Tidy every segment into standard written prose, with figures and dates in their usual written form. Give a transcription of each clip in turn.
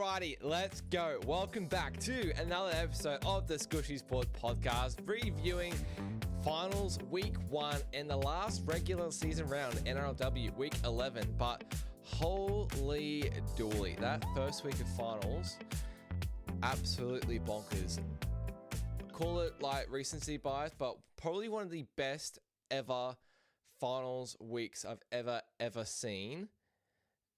Alrighty, let's go. Welcome back to another episode of the Squishy Sports Podcast, reviewing Finals Week 1 and the last regular season round, NRLW Week 11. But holy dooly, that first week of Finals, absolutely bonkers. Call it like recency bias, but probably one of the best ever Finals weeks I've ever seen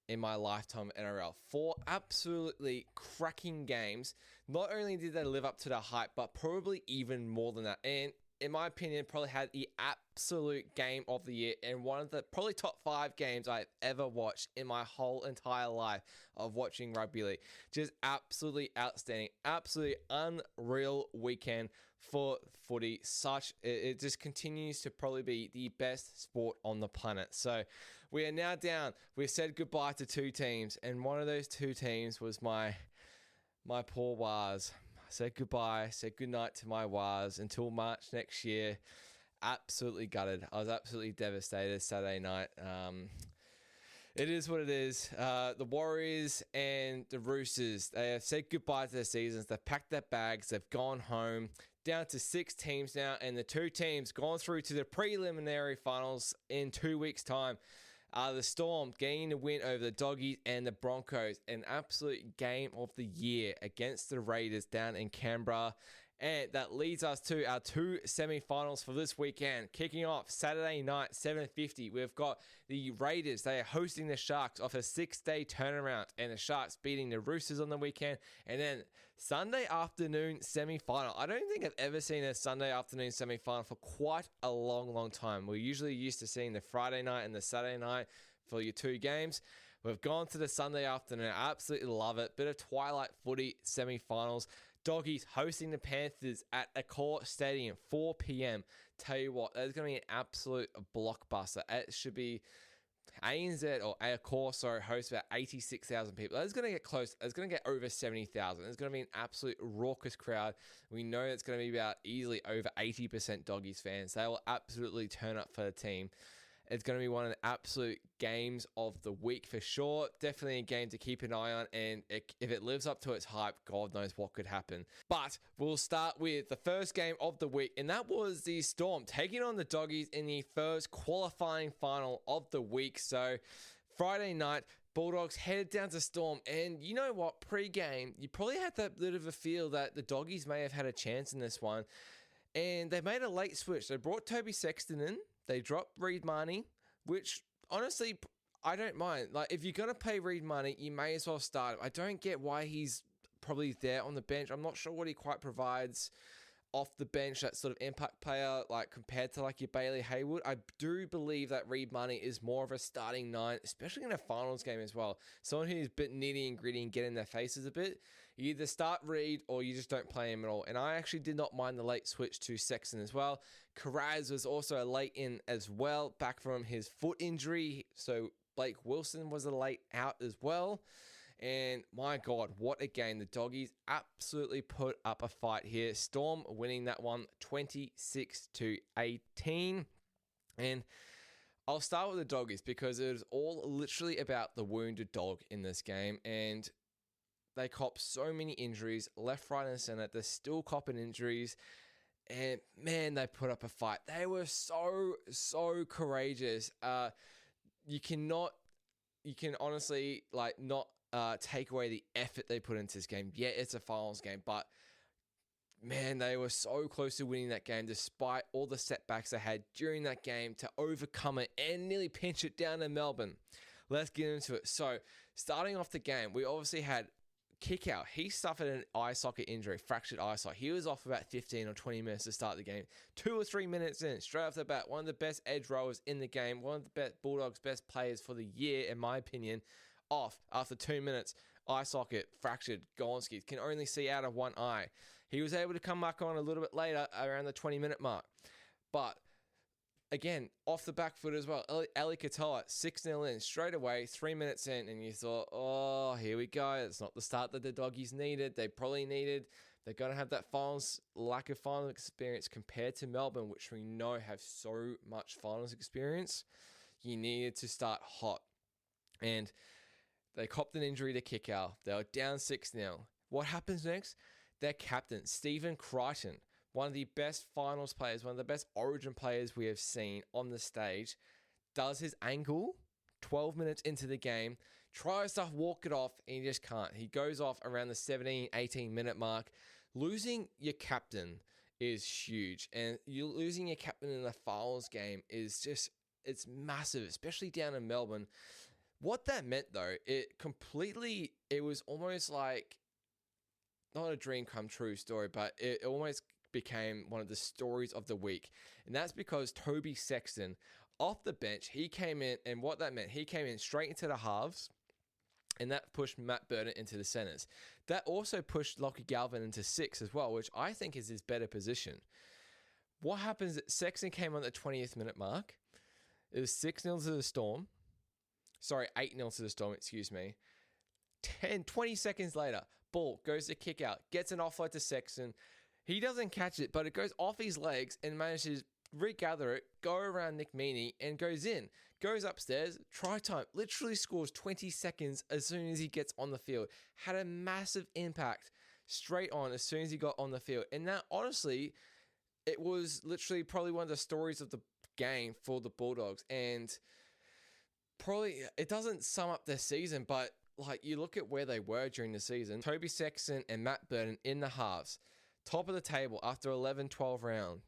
in my lifetime of NRL. 4 absolutely cracking games. Not only did they live up to the hype, but probably even more than that. And in my opinion, probably had the absolute game of the year and one of the probably top 5 games I've ever watched in my whole entire life of watching rugby league. Just absolutely outstanding. Absolutely unreal weekend for footy. It just continues to probably be the best sport on the planet. So we are now down. We said goodbye to 2 teams, and one of those 2 teams was my poor Wars. Said goodbye, said goodnight to my Wars until March next year. Absolutely gutted. I was absolutely devastated Saturday night. It is what it is. The Warriors and the Roosters, they have said goodbye to their seasons. They've packed their bags. They've gone home. Down to 6 teams now, and the 2 teams gone through to the preliminary finals in 2 weeks' time. The Storm getting the win over the Doggies and the Broncos. An absolute game of the year against the Raiders down in Canberra. And that leads us to our 2 semi-finals for this weekend. Kicking off Saturday night, 7:50. We've got the Raiders. They are hosting the Sharks off a 6-day turnaround. And the Sharks beating the Roosters on the weekend. And then Sunday afternoon semi-final. I don't think I've ever seen a Sunday afternoon semi-final for quite a long time. We're usually used to seeing the Friday night and the Saturday night for your 2 games. We've gone to the Sunday afternoon. I absolutely love it. Bit of twilight footy semi-finals. Doggies hosting the Panthers at Accor Stadium, 4 p.m. Tell you what, there's going to be an absolute blockbuster. It should be ANZ or Accor, host about 86,000 people. That's going to get close. It's going to get over 70,000. It's going to be an absolute raucous crowd. We know it's going to be about easily over 80% Doggies fans. They will absolutely turn up for the team. It's going to be one of the absolute games of the week for sure. Definitely a game to keep an eye on. And if it lives up to its hype, God knows what could happen. But we'll start with the first game of the week. And that was the Storm taking on the Doggies in the first qualifying final of the week. So Friday night, Bulldogs headed down to Storm. And you know what? Pre-game, you probably had that bit of a feel that the Doggies may have had a chance in this one. And they made a late switch. They brought Toby Sexton in. They dropped Reed Mahoney, which honestly, I don't mind. Like, if you're going to pay Reed Mahoney, you may as well start him. I don't get why he's probably there on the bench. I'm not sure what he quite provides off the bench, that sort of impact player, like compared to like your Bailey Haywood. I do believe that Reed Mahoney is more of a starting 9, especially in a finals game as well. Someone who's a bit nitty and gritty and get in their faces a bit. You either start Reed or you just don't play him at all. And I actually did not mind the late switch to Sexton as well. Carraz was also a late in as well, back from his foot injury. So Blake Wilson was a late out as well. And my God, what a game. The Doggies absolutely put up a fight here. Storm winning that one 26-18. And I'll start with the Doggies because it was all literally about the wounded dog in this game. And they copped so many injuries, left, right, and center. They're still copping injuries. And man, they put up a fight. They were so courageous. You can honestly not take away the effort they put into this game. Yeah, it's a finals game, but man, they were so close to winning that game despite all the setbacks they had during that game to overcome it and nearly pinch it down in Melbourne. Let's get into it. So, starting off the game, we obviously had Kick Out. He suffered an eye socket injury, fractured eye socket. He was off for about 15 or 20 minutes to start the game. 2 or 3 minutes in, straight off the bat, one of the best edge rowers in the game, one of the best Bulldogs' best players for the year, in my opinion, off after 2 minutes. Eye socket fractured. Gonski can only see out of one eye. He was able to come back on a little bit later, around the 20-minute mark. But again, off the back foot as well. Ali Katoa, 6-0 in, straight away, 3 minutes in, and you thought, oh, here we go. It's not the start that the Doggies needed. They probably needed. They're going to have that lack of finals experience compared to Melbourne, which we know have so much finals experience. You needed to start hot. And They copped an injury to Kickow. They were down 6-0. What happens next? Their captain, Stephen Crichton, one of the best finals players, one of the best origin players we have seen on the stage, does his ankle 12 minutes into the game, tries to walk it off, and he just can't. He goes off around the 17, 18 minute mark. Losing your captain is huge, and you losing your captain in a finals game is just, it's massive, especially down in Melbourne. What that meant though, it was almost like, not a dream come true story, but it almost became one of the stories of the week. And that's because Toby Sexton, off the bench, he came in, and what that meant, he came in straight into the halves, and that pushed Matt Burton into the centers. That also pushed Lockie Galvin into 6 as well, which I think is his better position. What happens, Sexton came on the 20th minute mark. It was 6-0 to the Storm. Sorry, 8-0 to the Storm, excuse me. 20 seconds later, ball goes to kick out, gets an offload to Sexton. He doesn't catch it, but it goes off his legs and manages to regather it, go around Nick Meaney, and goes in. Goes upstairs, try time, literally scores 20 seconds as soon as he gets on the field. Had a massive impact straight on as soon as he got on the field. And that, honestly, it was literally probably one of the stories of the game for the Bulldogs. And probably, it doesn't sum up their season, but like you look at where they were during the season, Toby Sexton and Matt Burton in the halves, top of the table after 11-12 round.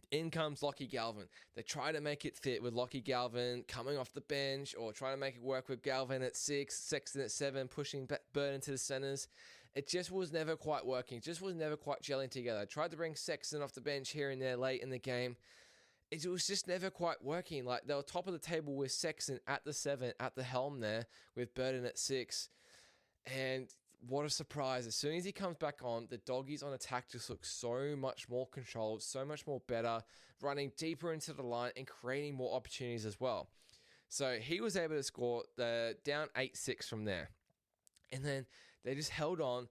In comes Lockie Galvin. They try to make it fit with Lockie Galvin coming off the bench, or try to make it work with Galvin at 6, Sexton at 7, pushing Burton to the centers. It just was never quite working. Just was never quite gelling together. Tried to bring Sexton off the bench here and there late in the game. It was just never quite working. Like, they were top of the table with Sexton at the 7, at the helm there, with Burton at 6. And what a surprise. As soon as he comes back on, the Doggies on attack just look so much more controlled, so much more better, running deeper into the line and creating more opportunities as well. So he was able to score the down 8-6 from there. And then they just held on,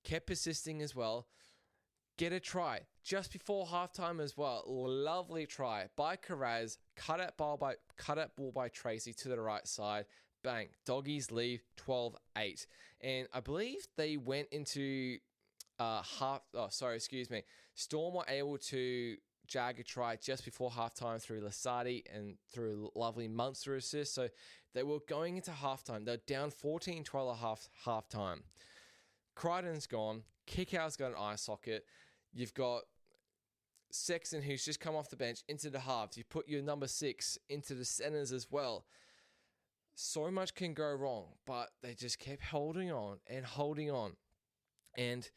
kept persisting as well. Get a try just before halftime as well. Lovely try by Carraz. Cut out ball by Tracy to the right side. Bang. Doggies leave 12-8. And I believe they went into Storm were able to jag a try just before halftime through Lasardi and through lovely Munster assist. So they were going into halftime. They're down 14-12 at halftime. Crichton's gone. Kickow's got an eye socket. You've got Sexton, who's just come off the bench, into the halves. You put your number 6 into the centers as well. So much can go wrong, but they just kept holding on and holding on. And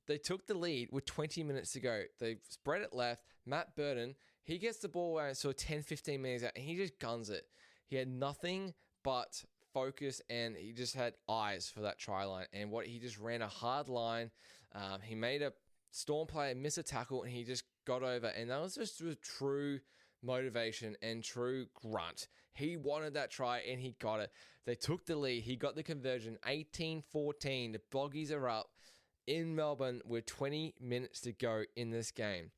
they took the lead with 20 minutes to go. They spread it left. Matt Burton, he gets the ball around sort of 10-15 minutes out, and he just guns it. He had nothing but focus, and he just had eyes for that try line. And he just ran a hard line. He made a Storm player miss a tackle, and he just got over. And that was just a true motivation and true grunt. He wanted that try, and he got it. They took the lead. He got the conversion, 18-14. The Boggies are up in Melbourne with 20 minutes to go in this game.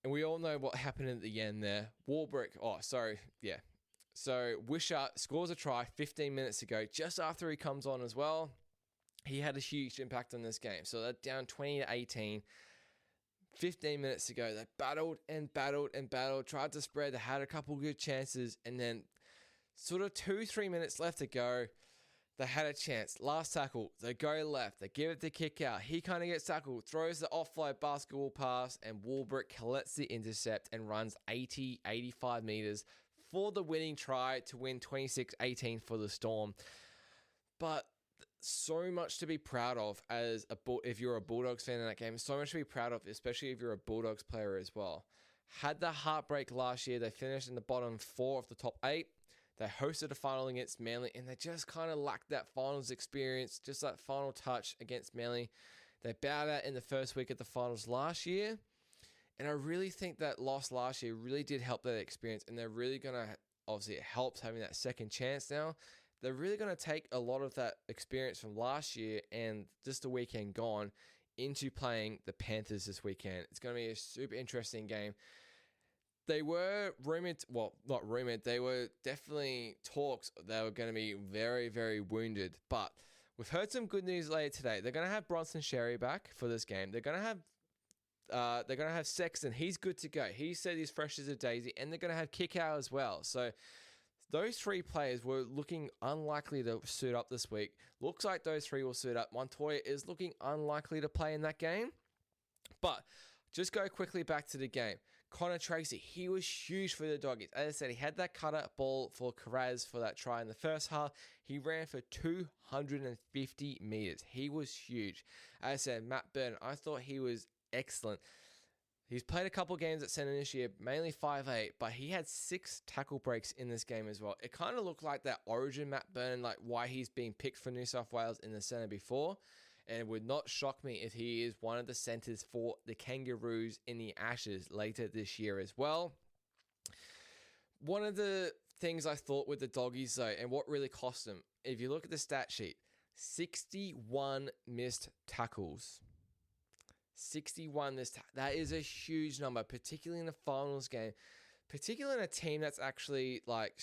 And we all know what happened at the end there. So Wishart scores a try 15 minutes to go, just after he comes on as well. He had a huge impact on this game. So they're down 20-18. 15 minutes to go. They battled, tried to spread. They had a couple good chances, and then sort of 2-3 minutes left to go. They had a chance. Last tackle. They go left. They give it to kick out. He kind of gets tackled, throws the offload basketball pass, and Warbrick collects the intercept and runs 85 meters for the winning try to win 26-18 for the Storm. But so much to be proud of if you're a Bulldogs fan in that game. So much to be proud of, especially if you're a Bulldogs player as well. Had the heartbreak last year. They finished in the bottom 4 of the top 8. They hosted a final against Manly, and they just kind of lacked that finals experience, just that final touch against Manly. They bowed out in the first week of the finals last year, and I really think that loss last year really did help that experience, and they're really going to, obviously it helps having that second chance now. They're really going to take a lot of that experience from last year and just the weekend gone into playing the Panthers this weekend. It's going to be a super interesting game. They were rumored, well, not rumored, they were definitely talks they were going to be very, very wounded. But we've heard some good news later today. They're going to have Bronson Sherry back for this game. They're going to have Sexton. He's good to go. He said he's fresh as a daisy, and they're going to have Kickout as well. So those three players were looking unlikely to suit up this week. Looks like those three will suit up. Montoya is looking unlikely to play in that game. But just go quickly back to the game. Connor Tracy, he was huge for the Doggies. As I said, he had that cutter ball for Carraz for that try in the first half. He ran for 250 meters. He was huge. As I said, Matt Burton, I thought he was excellent. He's played a couple games at centre this year, mainly 5'8", but he had 6 tackle breaks in this game as well. It kind of looked like that origin Matt Burton, like why he's being picked for New South Wales in the centre before. And it would not shock me if he is one of the centres for the Kangaroos in the Ashes later this year as well. One of the things I thought with the Doggies, though, and what really cost them, if you look at the stat sheet, 61 missed tackles. 61 that is a huge number, particularly in the finals game, particularly in a team that's actually like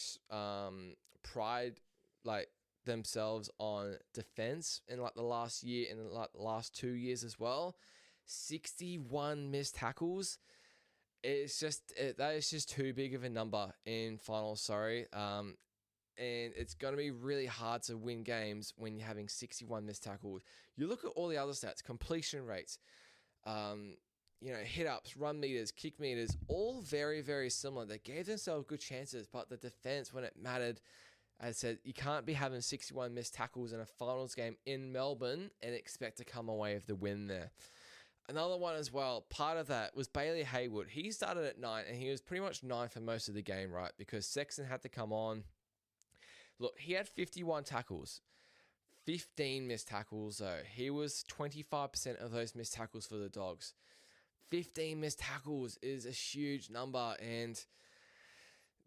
pride like themselves on defense in like the last year and like the last 2 years as well. 61 missed tackles. That is just too big of a number in finals, and it's going to be really hard to win games when you're having 61 missed tackles. You look at all the other stats, completion rates, hit ups, run meters, kick meters, all very, very similar. They gave themselves good chances, but the defense, when it mattered, as I said, you can't be having 61 missed tackles in a finals game in Melbourne and expect to come away with the win there. Another one as well, part of that was Bailey Haywood. He started at 9 and he was pretty much 9 for most of the game, right? Because Sexton had to come on. Look, he had 51 tackles. 15 missed tackles, though. He was 25% of those missed tackles for the Dogs. 15 missed tackles is a huge number, and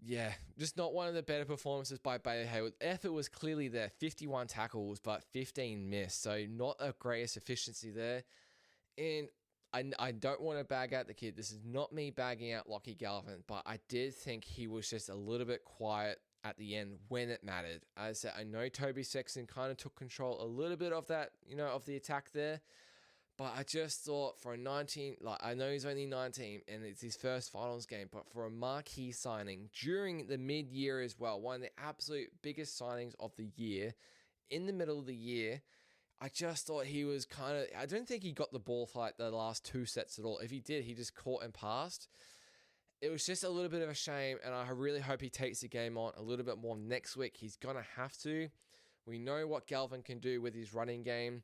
yeah, just not one of the better performances by Bailey Haywood. Effort was clearly there, 51 tackles, but 15 missed, so not a greatest efficiency there. And I don't want to bag out the kid. This is not me bagging out Lockie Galvin, but I did think he was just a little bit quiet at the end when it mattered. As I said, I know Toby Sexton kind of took control a little bit of that, of the attack there. But I just thought for a 19, I know he's only 19 and it's his first finals game, but for a marquee signing during the mid-year as well, one of the absolute biggest signings of the year, in the middle of the year, I just thought he was I don't think he got the ball for the last 2 sets at all. If he did, he just caught and passed. It was just a little bit of a shame, and I really hope he takes the game on a little bit more next week. He's going to have to. We know what Galvin can do with his running game,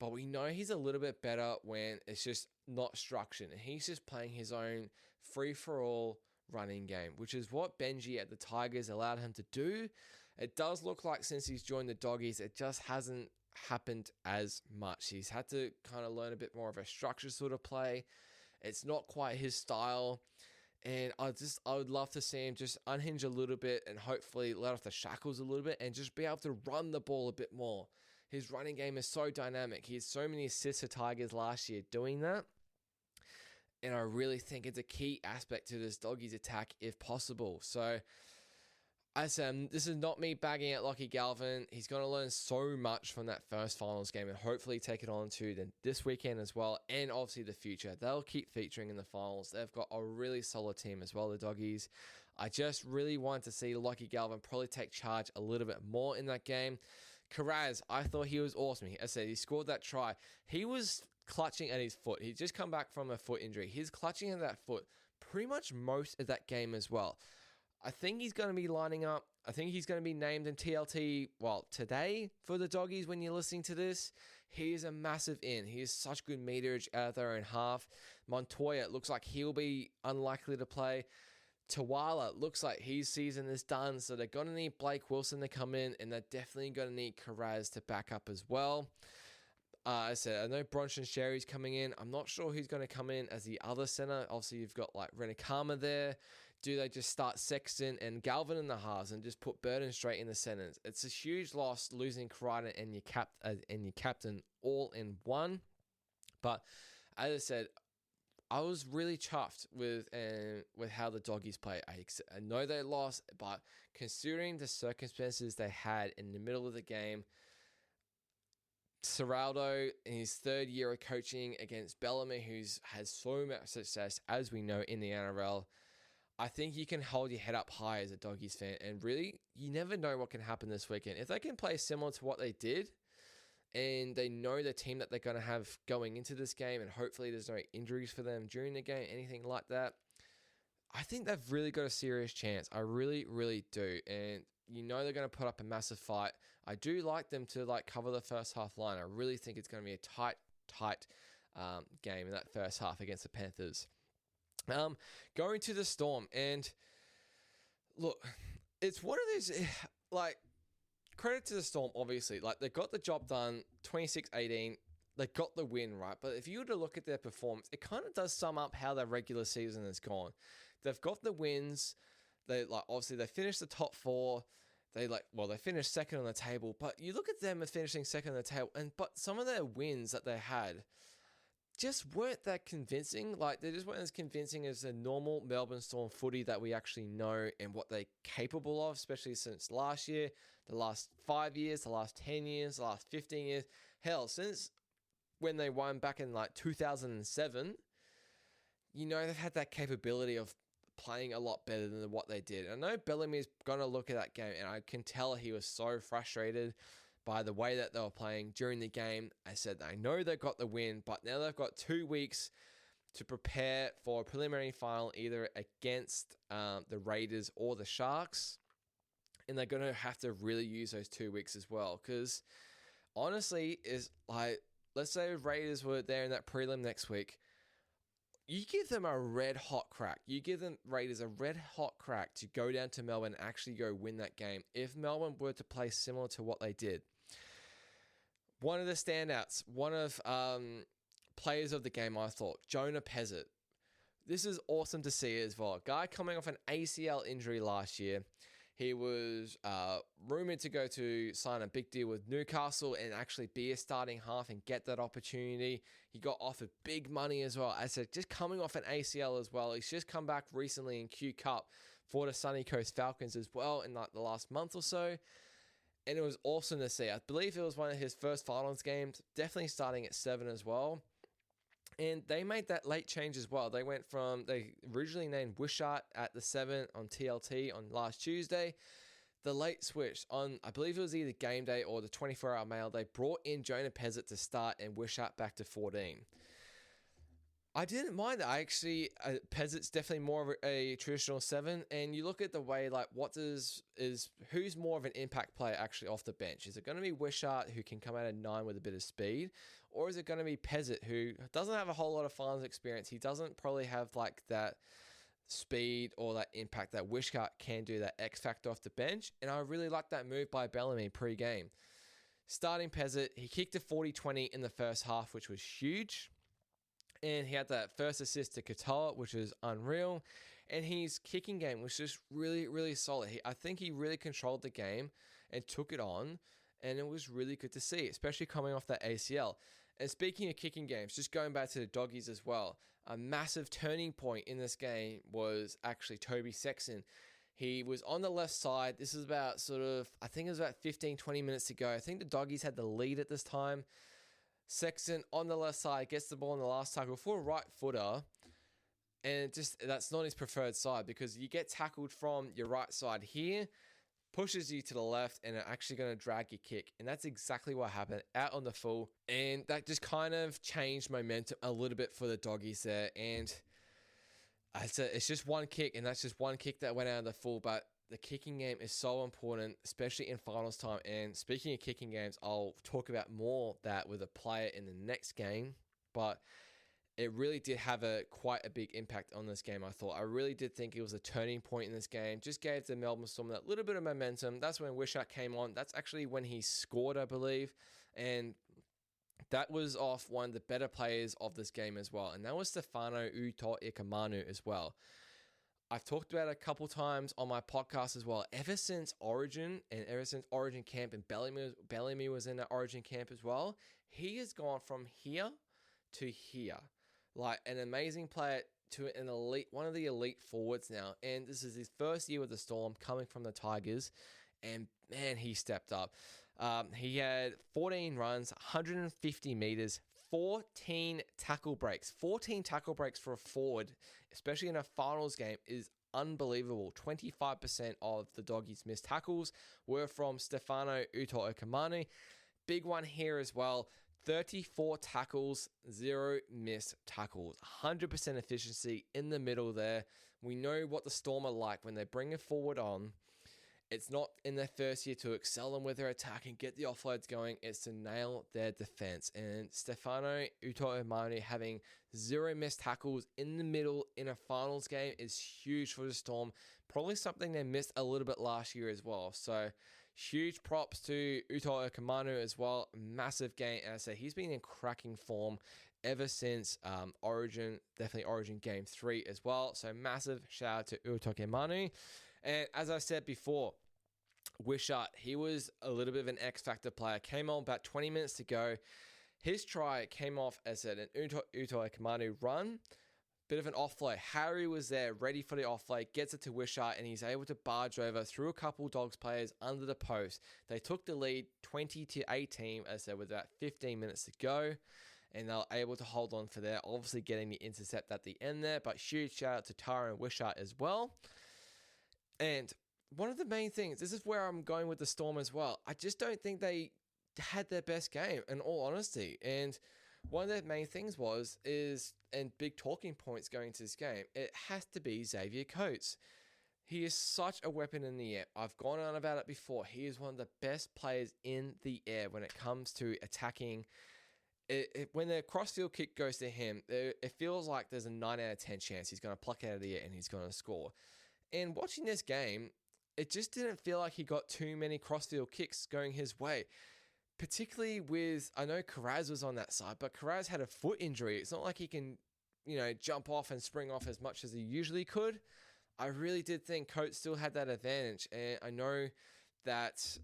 but we know he's a little bit better when it's just not structured. And he's just playing his own free-for-all running game, which is what Benji at the Tigers allowed him to do. It does look like since he's joined the Doggies, it just hasn't happened as much. He's had to kind of learn a bit more of a structured sort of play. It's not quite his style. And I would love to see him just unhinge a little bit and hopefully let off the shackles a little bit and just be able to run the ball a bit more. His running game is so dynamic. He has so many assists for Tigers last year doing that. And I really think it's a key aspect to this Doggies attack if possible. So, as I said, this is not me bagging out Lockie Galvin. He's going to learn so much from that first finals game and hopefully take it on to this weekend as well, and obviously the future. They'll keep featuring in the finals. They've got a really solid team as well, the Doggies. I just really want to see Lockie Galvin probably take charge a little bit more in that game. Carraz, I thought he was awesome. As I said, he scored that try. He was clutching at his foot. He'd just come back from a foot injury. He's clutching at that foot pretty much most of that game as well. I think he's going to be lining up. I think he's going to be named in TLT, today for the Doggies when you're listening to this. He is a massive in. He is such good meterage out of their own half. Montoya looks like he'll be unlikely to play. Tawala looks like his season is done, so they're going to need Blake Wilson to come in, and they're definitely going to need Carraz to back up as well. I said, I know Bronson Sherry's coming in. I'm not sure who's going to come in as the other center. Obviously, you've got Renakama there. Do they just start Sexton and Galvin in the halves and just put Burton straight in the centers? It's a huge loss losing Crichton and your captain all in one. But as I said, I was really chuffed with how the Doggies play. I know they lost, but considering the circumstances they had in the middle of the game, Serraldo in his third year of coaching against Bellamy, who's has so much success, as we know, in the NRL, I think you can hold your head up high as a Doggies fan. And really, you never know what can happen this weekend. If they can play similar to what they did, and they know the team that they're going to have going into this game, and hopefully there's no injuries for them during the game, anything like that, I think they've really got a serious chance. I really, really do. And you know they're going to put up a massive fight. I do like them to cover the first half line. I really think it's going to be a tight game in that first half against the Panthers. Going to the Storm, and look, it's one of those, credit to the Storm, obviously. They got the job done, 26-18. They got the win, right? But if you were to look at their performance, it kind of does sum up how their regular season has gone. They've got the wins. Obviously they finished the top four. They finished second on the table. But you look at them as finishing second on the table, but some of their wins that they had just weren't that convincing. They just weren't as convincing as the normal Melbourne Storm footy that we actually know and what they're capable of, especially since last year, the last 5 years, the last 10 years, the last 15 years. Hell, since when they won back in 2007, they've had that capability of playing a lot better than what they did. I know Bellamy's going to look at that game, and I can tell he was so frustrated by the way that they were playing during the game. I said, I know they got the win, but now they've got 2 weeks to prepare for a preliminary final, either against the Raiders or the Sharks. And they're going to have to really use those 2 weeks as well. Because honestly, let's say Raiders were there in that prelim next week. You give them a red hot crack. You give them Raiders a red hot crack to go down to Melbourne and actually go win that game. If Melbourne were to play similar to what they did. One of the standouts, one of players of the game, I thought, Jonah Pezzett. This is awesome to see as well. Guy coming off an ACL injury last year. He was rumoured to go to sign a big deal with Newcastle and actually be a starting half and get that opportunity. He got offered big money as well. As I said, just coming off an ACL as well. He's just come back recently in Q Cup for the Sunny Coast Falcons as well in the last month or so. And it was awesome to see. I believe it was one of his first finals games, definitely starting at 7 as well. And they made that late change as well. They originally named Wishart at the 7 on TLT on last Tuesday. The late switch on, I believe it was either game day or the 24-hour mail, they brought in Jonah Pezzett to start and Wishart back to 14. I didn't mind that. Pezzett's definitely more of a traditional 7. And you look at the way, who's more of an impact player actually off the bench? Is it going to be Wishart, who can come out at 9 with a bit of speed? Or is it going to be Pezzett, who doesn't have a whole lot of finals experience? He doesn't probably have that speed or that impact that Wishart can do, that X factor off the bench. And I really like that move by Bellamy pre-game. Starting Pezzett, he kicked a 40-20 in the first half, which was huge. And he had that first assist to Katoa, which was unreal. And his kicking game was just really, really solid. I think he really controlled the game and took it on. And it was really good to see, especially coming off that ACL. And speaking of kicking games, just going back to the Doggies as well, a massive turning point in this game was actually Toby Sexton. He was on the left side. This is about I think it was about 15, 20 minutes to go. I think the Doggies had the lead at this time. Sexton on the left side gets the ball in the last tackle for a right footer. And that's not his preferred side, because you get tackled from your right side here, pushes you to the left, and are actually going to drag your kick. And that's exactly what happened out on the full. And that just kind of changed momentum a little bit for the Doggies there. And it's just one kick, and that's just one kick that went out of the full. But the kicking game is so important, especially in finals time. And speaking of kicking games, I'll talk about more that with a player in the next game. But it really did have quite a big impact on this game, I thought. I really did think it was a turning point in this game. Just gave the Melbourne Storm that little bit of momentum. That's when Wishart came on. That's actually when he scored, I believe. And that was off one of the better players of this game as well. And that was Stefano Utoikamanu as well. I've talked about it a couple times on my podcast as well. Ever since Origin and ever since Origin camp, and Bellamy was in that Origin camp as well, he has gone from here to here. like an amazing player to an elite, one of the elite forwards now. And this is his first year with the Storm, coming from the Tigers. And man, he stepped up. He had 14 runs, 150 meters, 14 tackle breaks. 14 tackle breaks for a forward, especially in a finals game, is unbelievable. 25% of the Doggies' missed tackles were from Stefano Utoikamanu. Big one here as well. 34 tackles, 0 missed tackles. 100% efficiency in the middle there. We know what the Storm are like when they bring a forward on. It's not in their first year to excel them with their attack and get the offloads going. It's to nail their defense. And Stefano Utoikamanu having 0 missed tackles in the middle in a finals game is huge for the Storm. Probably something they missed a little bit last year as well. So huge props to Utoikamanu as well. Massive game. And I say he's been in cracking form ever since Origin, definitely Origin Game 3 as well. So massive shout out to Utoikamanu. And as I said before, Wishart, he was a little bit of an X-Factor player. Came on about 20 minutes to go. His try came off as an Utoikamanu run. Bit of an offload. Harry was there, ready for the offload, gets it to Wishart, and he's able to barge over through a couple Dogs players under the post. They took the lead 20-18 as there was about 15 minutes to go, and they were able to hold on for there, obviously getting the intercept at the end there, but huge shout out to Tara and Wishart as well. And one of the main things, this is where I'm going with the Storm as well. I just don't think they had their best game, in all honesty. And one of their main things and big talking points going into this game, it has to be Xavier Coates. He is such a weapon in the air. I've gone on about it before. He is one of the best players in the air when it comes to attacking. When the crossfield kick goes to him, it feels like there's a 9 out of 10 chance he's going to pluck out of the air and he's going to score. And watching this game, it just didn't feel like he got too many crossfield kicks going his way. Particularly with, I know Karaz was on that side, but Karaz had a foot injury. It's not like he can, jump off and spring off as much as he usually could. I really did think Coates still had that advantage. And I know that,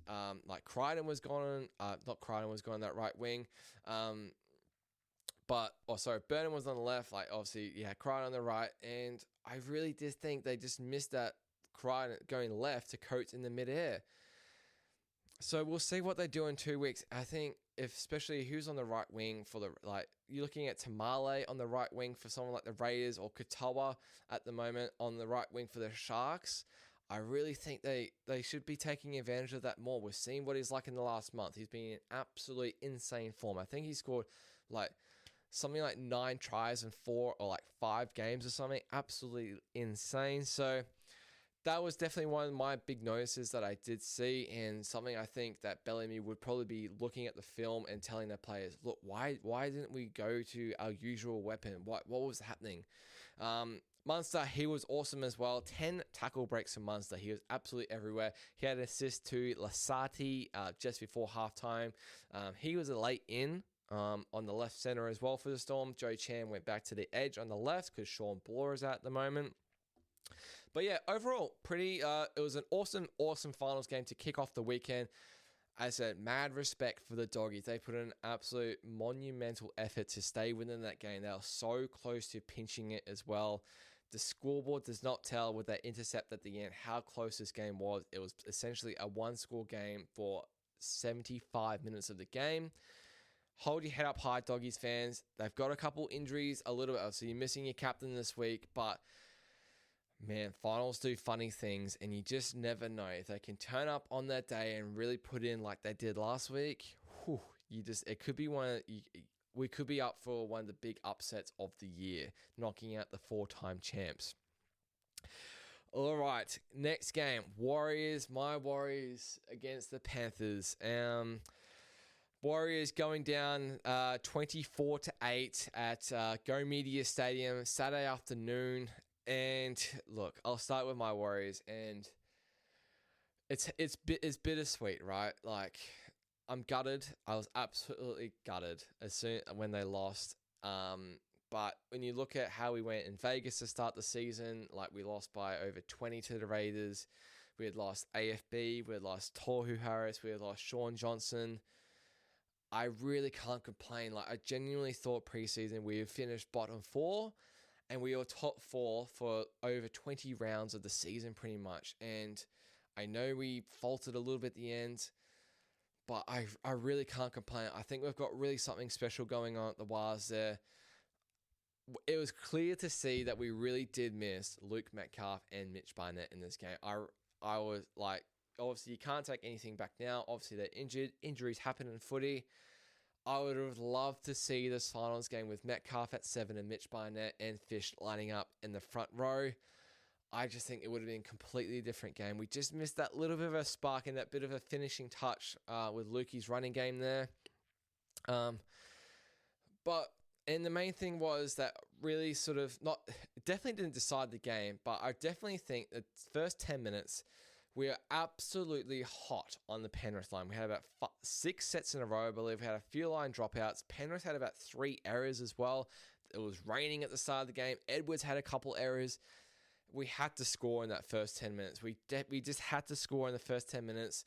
Crichton was gone, not Crichton was gone on that right wing. Burnham was on the left. Obviously, Crichton on the right. And I really did think they just missed that Crichton going left to Coates in the midair. So we'll see what they do in 2 weeks. I think especially who's on the right wing for you're looking at Tamale on the right wing for someone like the Raiders, or Katoa at the moment on the right wing for the Sharks. I really think they should be taking advantage of that more. We've seen what he's like in the last month. He's been in absolutely insane form. I think he scored something like 9 tries in 4 or 5 games or something. Absolutely insane. So that was definitely one of my big notices that I did see, and something I think that Bellamy would probably be looking at the film and telling their players, look, why didn't we go to our usual weapon? What was happening? Munster, he was awesome as well. 10 tackle breaks from Munster. He was absolutely everywhere. He had an assist to Lasati just before halftime. He was a late in on the left center as well for the Storm. Joe Chan went back to the edge on the left because Sean Bloor is out at the moment. But yeah, overall, it was an awesome finals game to kick off the weekend. As I said, mad respect for the Doggies. They put in an absolute monumental effort to stay within that game. They were so close to pinching it as well. The scoreboard does not tell with that intercept at the end how close this game was. It was essentially a 1-score game for 75 minutes of the game. Hold your head up high, Doggies fans. They've got a couple injuries, a little bit. So you're missing your captain this week, but man, finals do funny things, and you just never know. If they can turn up on that day and really put in like they did last week, it could be we could be up for one of the big upsets of the year, knocking out the 4-time champs. All right, next game, my Warriors against the Panthers. Warriors going down 24-8 at Go Media Stadium Saturday afternoon. And look, I'll start with my Warriors, and it's bittersweet, right? I'm gutted. I was absolutely gutted when they lost. But when you look at how we went in Vegas to start the season, we lost by over 20 to the Raiders. We had lost AFB. We had lost Tohu Harris. We had lost Sean Johnson. I really can't complain. Like, I genuinely thought preseason we would finish bottom 4, and we were top 4 for over 20 rounds of the season pretty much. And I know we faltered a little bit at the end, but I really can't complain. I think we've got really something special going on at the Wars there. It was clear to see that we really did miss Luke Metcalf and Mitch Barnett in this game. I was like, obviously you can't take anything back now. Obviously they're injured. Injuries happen in footy. I would have loved to see this finals game with Metcalf at 7 and Mitch Barnett and Fish lining up in the front row. I just think it would have been a completely different game. We just missed that little bit of a spark and that bit of a finishing touch with Lukey's running game there. And the main thing was that really sort of definitely didn't decide the game, but I definitely think the first 10 minutes, we are absolutely hot on the Penrith line. We had about 6 sets in a row, I believe. We had a few line dropouts. Penrith had about 3 errors as well. It was raining at the start of the game. Edwards had a couple errors. We had to score in that first 10 minutes. We just had to score in the first 10 minutes.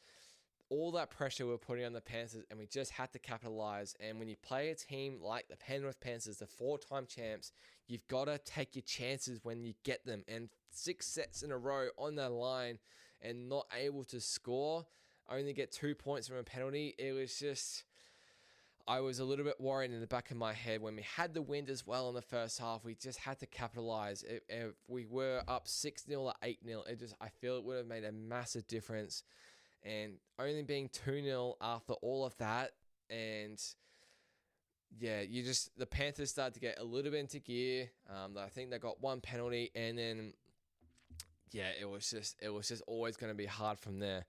All that pressure we were putting on the Panthers, and we just had to capitalize. And when you play a team like the Penrith Panthers, the 4-time champs, you've got to take your chances when you get them. And 6 sets in a row on that line and not able to score, only get 2 points from a penalty. It was just, I was a little bit worried in the back of my head. When we had the wind as well in the first half, we just had to capitalize. If we were up 6-0 or 8-0, I feel it would have made a massive difference. And only being 2-0 after all of that, and yeah, the Panthers started to get a little bit into gear. I think they got 1 penalty, and then yeah, it was just always going to be hard from there.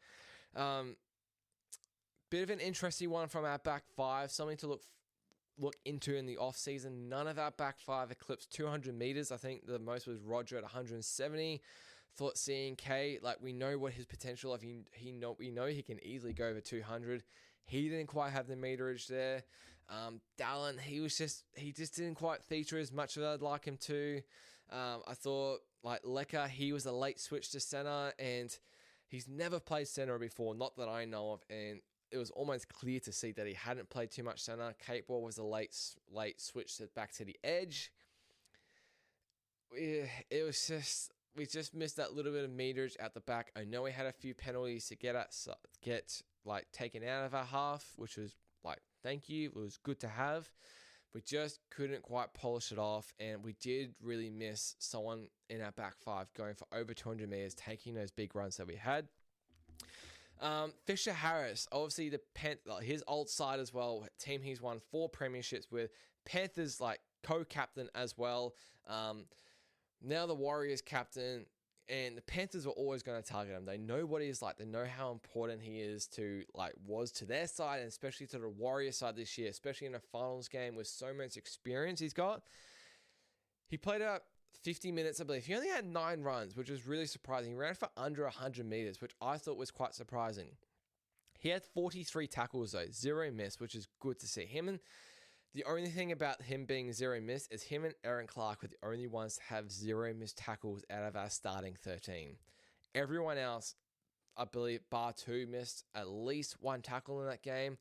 Bit of an interesting one from our back 5, something to look into in the off season. None of our back 5 eclipsed 200 meters. I think the most was Roger at 170. Thought CNK, like, we know what his potential of. We know he can easily go over 200. He didn't quite have the meterage there. Dallin, he just didn't quite feature as much as I'd like him to. I thought, like, Lecker, he was a late switch to center, and he's never played center before, not that I know of, and it was almost clear to see that he hadn't played too much center. Capewell was a late switch back to the edge. It was just, we just missed that little bit of meterage at the back. I know we had a few penalties to get taken out of our half, which was like, thank you. It was good to have. We just couldn't quite polish it off, and we did really miss someone in our back 5 going for over 200 meters, taking those big runs that we had. Fisher Harris, obviously his old side as well, team he's won 4 premierships with. Panthers co-captain as well. Now the Warriors captain, and the Panthers were always going to target him. They know what he's like. They know how important he was to their side, and especially to the Warriors side this year, especially in a finals game with so much experience he's got. He played out 50 minutes, I believe. He only had 9 runs, which was really surprising. He ran for under 100 meters, which I thought was quite surprising. He had 43 tackles though, 0 miss, which is good to see. The only thing about him being 0 miss is him and Aaron Clark were the only ones to have 0 missed tackles out of our starting 13. Everyone else, I believe, bar 2, missed at least 1 tackle in that game.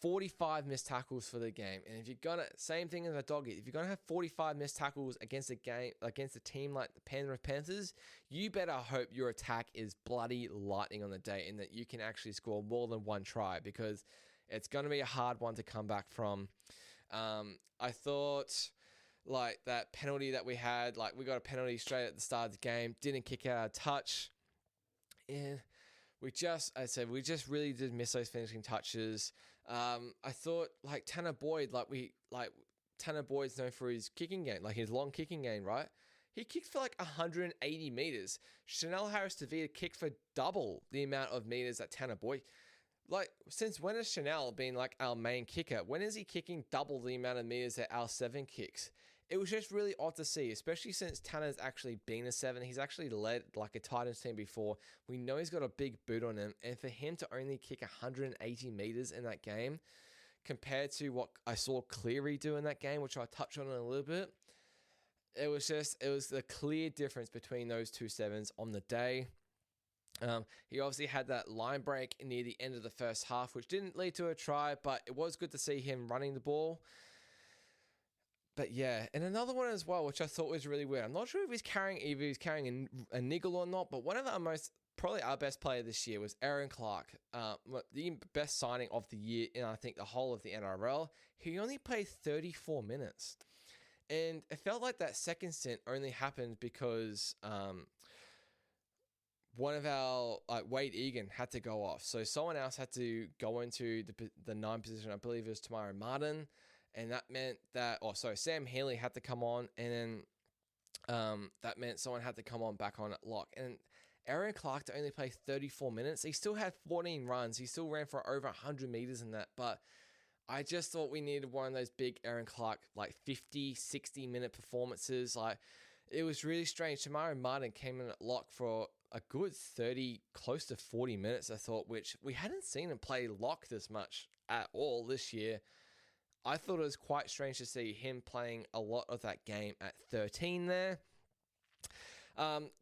45 missed tackles for the game. And if you're going to, same thing as a doggy, if you're going to have 45 missed tackles against a team like the Penrith Panthers, you better hope your attack is bloody lightning on the day and that you can actually score more than 1 try, because it's going to be a hard one to come back from. I thought, like, that penalty that we had, like, we got a penalty straight at the start of the game, didn't kick out a touch. And we just really did miss those finishing touches. I thought, like, Tanner Boyd, Tanner Boyd's known for his kicking game, like his long kicking game, right? He kicked for like 180 meters. Chanel Harris-Tavita kicked for double the amount of meters that Tanner Boyd. Like, since when has Chanel been like our main kicker? When is he kicking double the amount of meters that our 7 kicks? It was just really odd to see, especially since Tanner's actually been a 7. He's actually led like a Titans team before. We know he's got a big boot on him. And for him to only kick 180 meters in that game, compared to what I saw Cleary do in that game, which I'll touch on in a little bit, it was the clear difference between those two 7s on the day. He obviously had that line break near the end of the first half, which didn't lead to a try, but it was good to see him running the ball. But yeah, and another one as well, which I thought was really weird. I'm not sure if he's carrying a niggle or not, but one of probably our best player this year was Aaron Clark, the best signing of the year in, I think, the whole of the NRL. He only played 34 minutes. And it felt like that second stint only happened because one of our, Wade Egan had to go off. So someone else had to go into the 9 position. I believe it was Tamara Martin. And that meant that, Sam Healy had to come on, and then that meant someone had to come on back on at lock. And Aaron Clark to only play 34 minutes. He still had 14 runs. He still ran for over 100 meters in that. But I just thought we needed one of those big Aaron Clark, 50, 60-minute performances. It was really strange. Tamara Martin came in at lock for a good 30, close to 40 minutes, I thought, which we hadn't seen him play lock this much at all this year. I thought it was quite strange to see him playing a lot of that game at 13 there.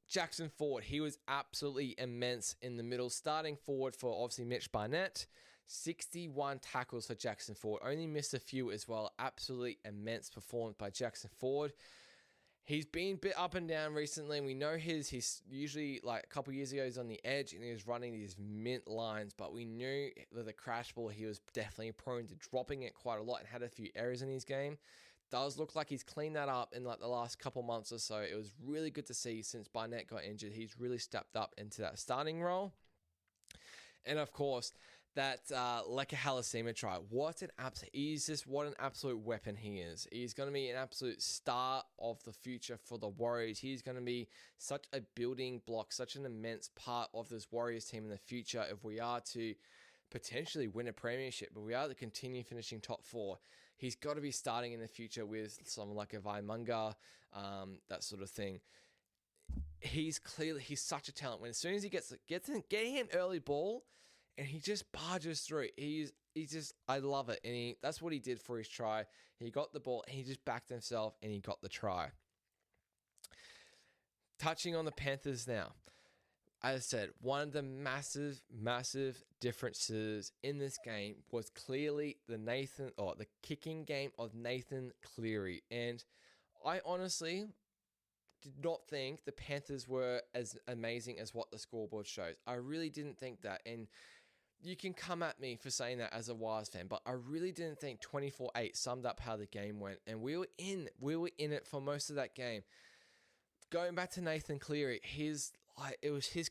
Jackson Ford, he was absolutely immense in the middle, starting forward for obviously Mitch Barnett. 61 tackles for Jackson Ford, only missed a few as well. Absolutely immense performance by Jackson Ford. He's been a bit up and down recently, and we know he's usually, a couple years ago, he's on the edge and he was running these mint lines, but we knew with the crash ball, he was definitely prone to dropping it quite a lot and had a few errors in his game. Does look like he's cleaned that up in the last couple months or so. It was really good to see since Barnett got injured. He's really stepped up into that starting role. And of course, that Leka Halasima try. What an absolute weapon he is. He's going to be an absolute star of the future for the Warriors. He's going to be such a building block, such an immense part of this Warriors team in the future if we are to potentially win a premiership, but we are to continue finishing top 4. He's got to be starting in the future with someone like a Munga, that sort of thing. He's such a talent. As soon as he gets him early ball, and he just barges through. I love it. And that's what he did for his try. He got the ball and he just backed himself and he got the try. Touching on the Panthers now. As I said, one of the massive, massive differences in this game was clearly the kicking game of Nathan Cleary. And I honestly did not think the Panthers were as amazing as what the scoreboard shows. I really didn't think that. And you can come at me for saying that as a Wires fan, but I really didn't think 24-8 summed up how the game went. And we were in it for most of that game. Going back to Nathan Cleary, his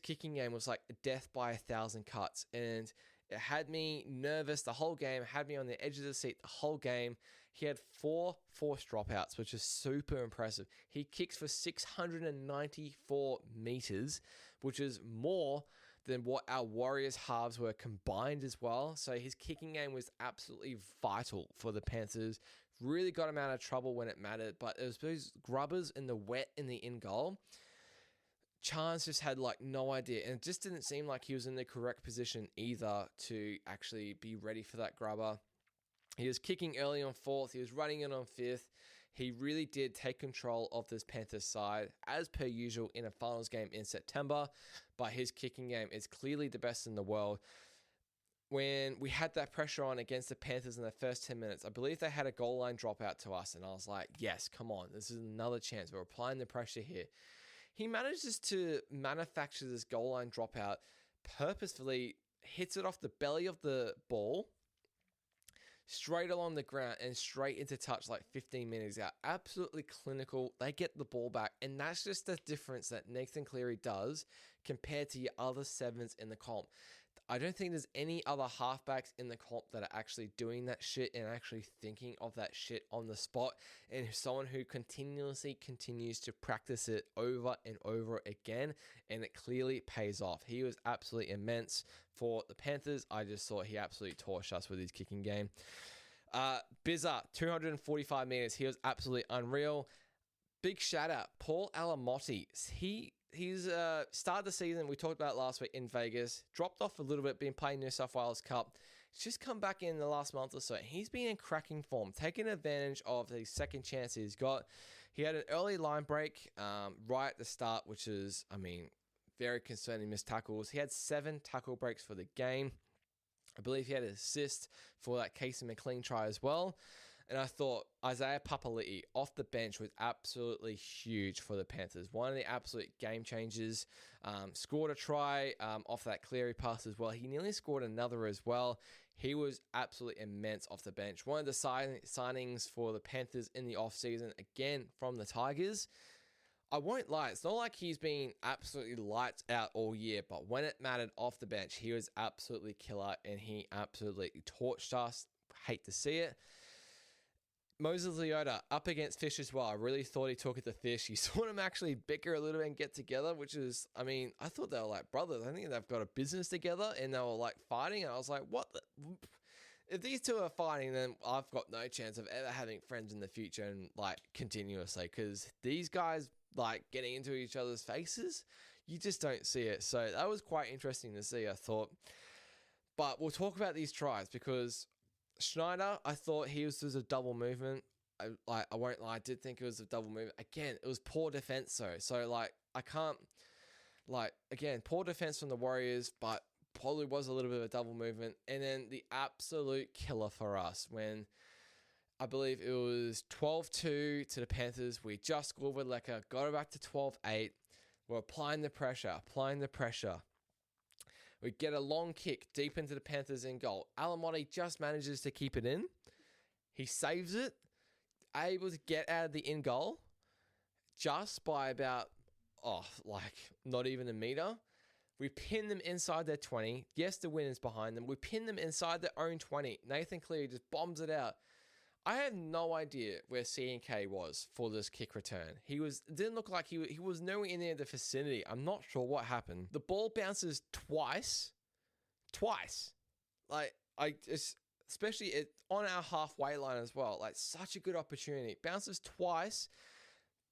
kicking game was like death by 1,000 cuts. And it had me nervous the whole game, had me on the edge of the seat the whole game. He had 4 forced dropouts, which is super impressive. He kicks for 694 meters, which is more than what our Warriors halves were combined as well. So his kicking game was absolutely vital for the Panthers. Really got him out of trouble when it mattered, but it was those grubbers in the wet in the in goal. Chance just had no idea, and it just didn't seem like he was in the correct position either to actually be ready for that grubber. He was kicking early on 4th. He was running it on 5th. He really did take control of this Panthers side, as per usual, in a finals game in September. But his kicking game is clearly the best in the world. When we had that pressure on against the Panthers in the first 10 minutes, I believe they had a goal line dropout to us. And I was like, yes, come on. This is another chance. We're applying the pressure here. He manages to manufacture this goal line dropout purposefully, hits it off the belly of the ball, straight along the ground and straight into touch 15 minutes out. Absolutely clinical. They get the ball back. And that's just the difference that Nathan Cleary does compared to your other 7s in the comp. I don't think there's any other halfbacks in the comp that are actually doing that shit and actually thinking of that shit on the spot. And someone who continues to practice it over and over again. And it clearly pays off. He was absolutely immense for the Panthers. I just thought he absolutely torched us with his kicking game. Bizza, 245 meters. He was absolutely unreal. Big shout out, Paul Alamotti. He's started the season, we talked about last week in Vegas, dropped off a little bit, been playing New South Wales Cup. He's just come back in the last month or so. He's been in cracking form, taking advantage of the second chance he's got. He had an early line break right at the start, which is, very concerning missed tackles. He had 7 tackle breaks for the game. I believe he had an assist for that Casey McLean try as well. And I thought Isaiah Papali'i off the bench was absolutely huge for the Panthers. One of the absolute game changers. Scored a try off that Cleary pass as well. He nearly scored another as well. He was absolutely immense off the bench. One of the signings for the Panthers in the offseason, again, from the Tigers. I won't lie, it's not like he's been absolutely lights out all year, but when it mattered off the bench, he was absolutely killer, and he absolutely torched us. Hate to see it. Moses Leota up against Fish as well. I really thought he took it to Fish. You saw them actually bicker a little bit and get together, which is, I mean, I thought they were like brothers. I think they've got a business together, and they were like fighting, and I was like, what the... If these two are fighting, then I've got no chance of ever having friends in the future and like continuously, because these guys like getting into each other's faces, you just don't see it. So that was quite interesting to see, I thought. But we'll talk about these tries, because Schneider, I thought he was a double movement. I won't lie, I did think it was a double movement. Again, it was poor defense though. So like I can't again, poor defense from the Warriors, but probably was a little bit of a double movement. And then the absolute killer for us when I believe it was 12-2 to the Panthers. We just scored with Lecker, got it back to 12-8. We're applying the pressure. We get a long kick deep into the Panthers in goal. Alamotti just manages to keep it in. He saves it, able to get out of the in goal just by about, not even a meter. We pin them inside their 20. Yes, the win is behind them. We pin them inside their own 20. Nathan Cleary just bombs it out. I had no idea where C&K was for this kick return. It didn't look like he was nowhere in the vicinity. I'm not sure what happened. The ball bounces twice. Especially on our halfway line as well. Like, such a good opportunity. Bounces twice.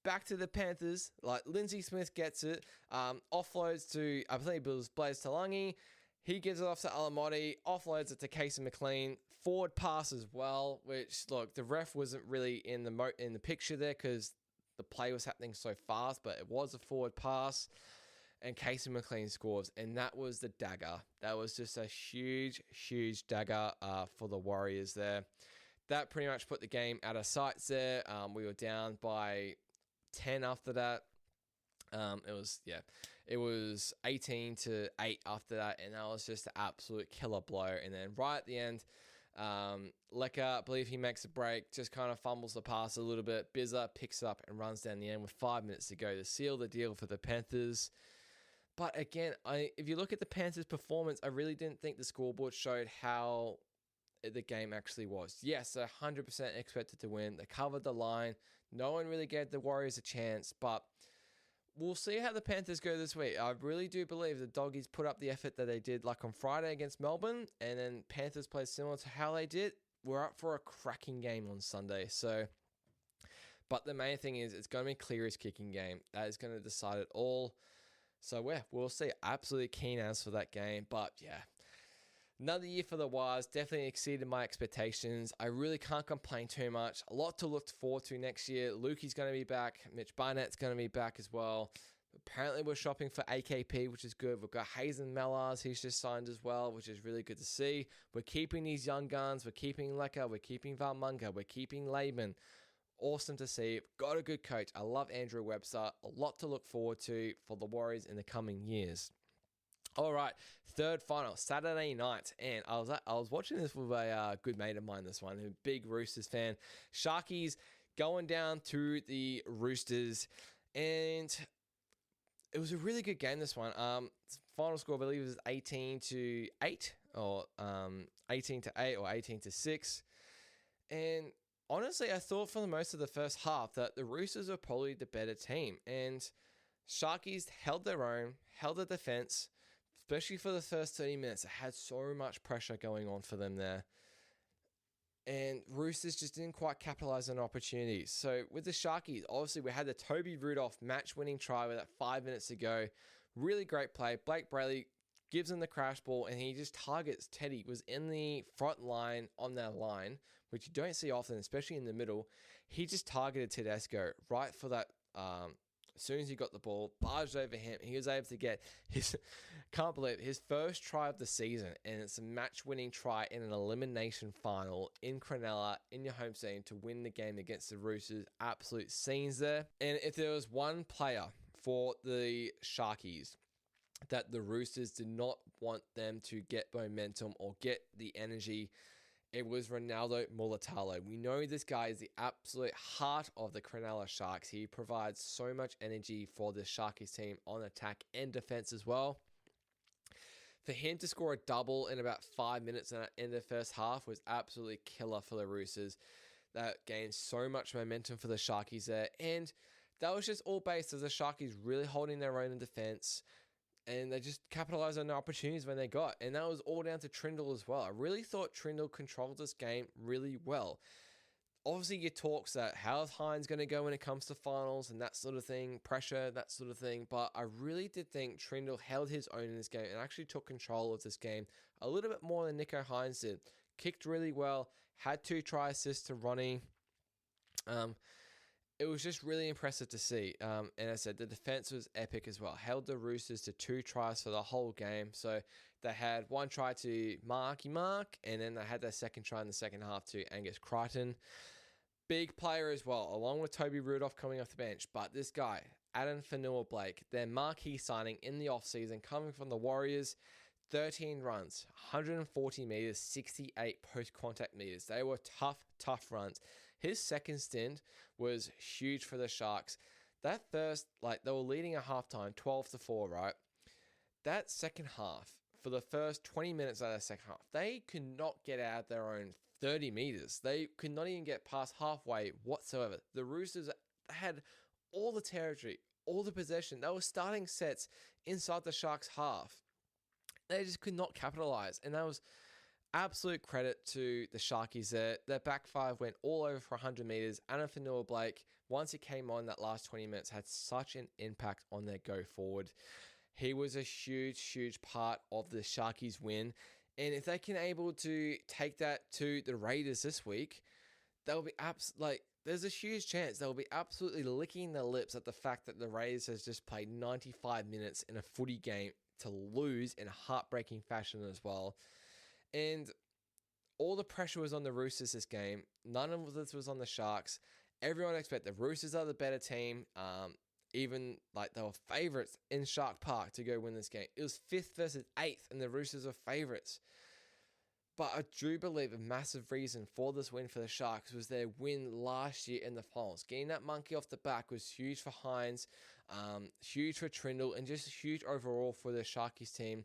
Back to the Panthers, like Lindsay Smith gets it, offloads to, I believe it was Blaze Talangi. He gives it off to Alamotti, offloads it to Casey McLean. Forward pass as well, which, look, the ref wasn't really in the picture there because the play was happening so fast, but it was a forward pass. And Casey McLean scores, and that was the dagger. That was just a huge, huge dagger for the Warriors there. That pretty much put the game out of sights there. We were down by 10 after that. It was 18-8 after that, and that was just an absolute killer blow. And then right at the end, Lecker, I believe he makes a break, just kind of fumbles the pass a little bit. Bizza picks it up and runs down the end with 5 minutes to go to seal the deal for the Panthers. But again, if you look at the Panthers' performance, I really didn't think the scoreboard showed how the game actually was. Yes, they're 100% expected to win. They covered the line. No one really gave the Warriors a chance, but we'll see how the Panthers go this week. I really do believe the Doggies put up the effort that they did like on Friday against Melbourne, and then Panthers played similar to how they did. We're up for a cracking game on Sunday. But the main thing is it's going to be Cleary's kicking game. That is going to decide it all. So we'll see. Absolutely keen as for that game. But yeah, another year for the Wires. Definitely exceeded my expectations. I really can't complain too much. A lot to look forward to next year. Lukey's going to be back. Mitch Barnett's going to be back as well. Apparently we're shopping for AKP, which is good. We've got Hazen Mellars. He's just signed as well, which is really good to see. We're keeping these young guns. We're keeping Lecker. We're keeping Valmunga. We're keeping Laban. Awesome to see. Got a good coach. I love Andrew Webster. A lot to look forward to for the Warriors in the coming years. All right, third final, Saturday night, and I was watching this with a good mate of mine. This one, a big Roosters fan. Sharkies going down to the Roosters, and it was a really good game. This one, final score I believe was 18-8, or 18-8, or 18-6, and honestly, I thought for the most of the first half that the Roosters were probably the better team, and Sharkies held their own, held the defense. Especially for the first 30 minutes, it had so much pressure going on for them there. And Roosters just didn't quite capitalize on opportunities. So with the Sharkies, obviously we had the Toby Rudolph match-winning try with that 5 minutes to go. Really great play. Blake Brayley gives him the crash ball, and he just targets Teddy. Was in the front line on that line, which you don't see often, especially in the middle. He just targeted Tedesco right for that As soon as he got the ball, barged over him. He was able to get his first try of the season, and it's a match-winning try in an elimination final in Cronulla, in your home stadium, to win the game against the Roosters. Absolute scenes there. And if there was one player for the Sharkies that the Roosters did not want them to get momentum or get the energy, it was Ronaldo Mulitalo. We know this guy is the absolute heart of the Cronulla Sharks. He provides so much energy for the Sharkies team on attack and defense as well. For him to score a double in about 5 minutes in the first half was absolutely killer for the Roosters. That gained so much momentum for the Sharkies there. And that was just all based as the Sharkies really holding their own in defense. And they just capitalized on the opportunities when they got. And that was all down to Trindle as well. I really thought Trindle controlled this game really well. Obviously, your talks that how's Hines going to go when it comes to finals and that sort of thing, pressure, that sort of thing. But I really did think Trindle held his own in this game and actually took control of this game a little bit more than Nicho Hines did. Kicked really well, had 2 try assists to Ronnie. It was just really impressive to see. And as I said, the defense was epic as well. Held the Roosters to 2 tries for the whole game. So they had 1 try to Marky Mark, and then they had their second try in the second half to Angus Crichton. Big player as well, along with Toby Rudolph coming off the bench. But this guy, Adam Fanua-Blake, their marquee signing in the offseason, coming from the Warriors, 13 runs, 140 meters, 68 post-contact meters. They were tough runs. His second stint was huge for the Sharks. That first, they were leading at halftime, 12-4, right? That second half, for the first 20 minutes of that second half, they could not get out of their own 30 meters. They could not even get past halfway whatsoever. The Roosters had all the territory, all the possession. They were starting sets inside the Sharks' half. They just could not capitalize, and that was absolute credit to the Sharkies there. Their back five went all over for 100 meters. Adam Fanua-Blake, once he came on that last 20 minutes, had such an impact on their go forward. He was a huge part of the Sharkies win. And if they can able to take that to the Raiders this week, they'll be there's a huge chance they'll be absolutely licking their lips at the fact that the Raiders has just played 95 minutes in a footy game to lose in a heartbreaking fashion as well. And all the pressure was on the Roosters this game. None of this was on the Sharks. Everyone expected the Roosters are the better team. Even they were favourites in Shark Park to go win this game. It was 5th versus 8th, and the Roosters were favourites. But I do believe a massive reason for this win for the Sharks was their win last year in the finals. Getting that monkey off the back was huge for Hines, huge for Trindle, and just huge overall for the Sharkies team.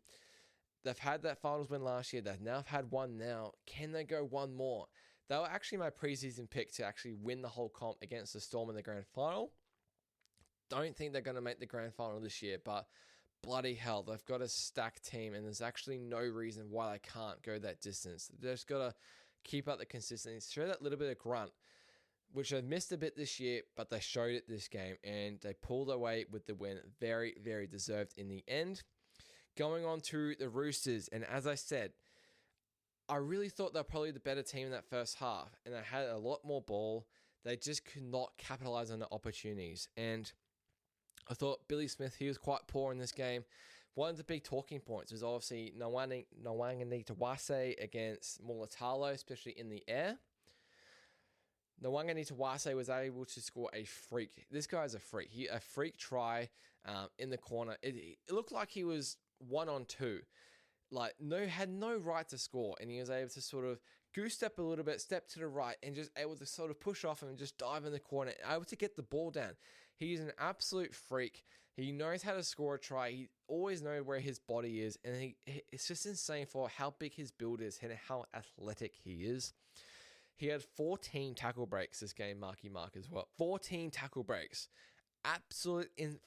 They've had that finals win last year. They've now had one now. Can they go one more? They were actually my preseason pick to actually win the whole comp against the Storm in the grand final. Don't think they're going to make the grand final this year, but bloody hell, they've got a stacked team, and there's actually no reason why they can't go that distance. They've just got to keep up the consistency, show that little bit of grunt, which they've missed a bit this year, but they showed it this game, and they pulled away with the win. Very, very deserved in the end. Going on to the Roosters, and as I said, I really thought they're probably the better team in that first half, and they had a lot more ball. They just could not capitalize on the opportunities, and I thought Billy Smith, he was quite poor in this game. One of the big talking points was obviously Nwanganitawase against Mulitalo, especially in the air. Nwanganitawase was able to score a freak. This guy's a freak. A freak try in the corner. It looked like he was 1-on-2. Had no right to score, and he was able to sort of goose step a little bit, step to the right, and just able to sort of push off and just dive in the corner, able to get the ball down. He's an absolute freak. He knows how to score a try. He always knows where his body is, and it's just insane for how big his build is and how athletic he is. He had 14 tackle breaks this game, Marky Mark, as well. 14 tackle breaks. For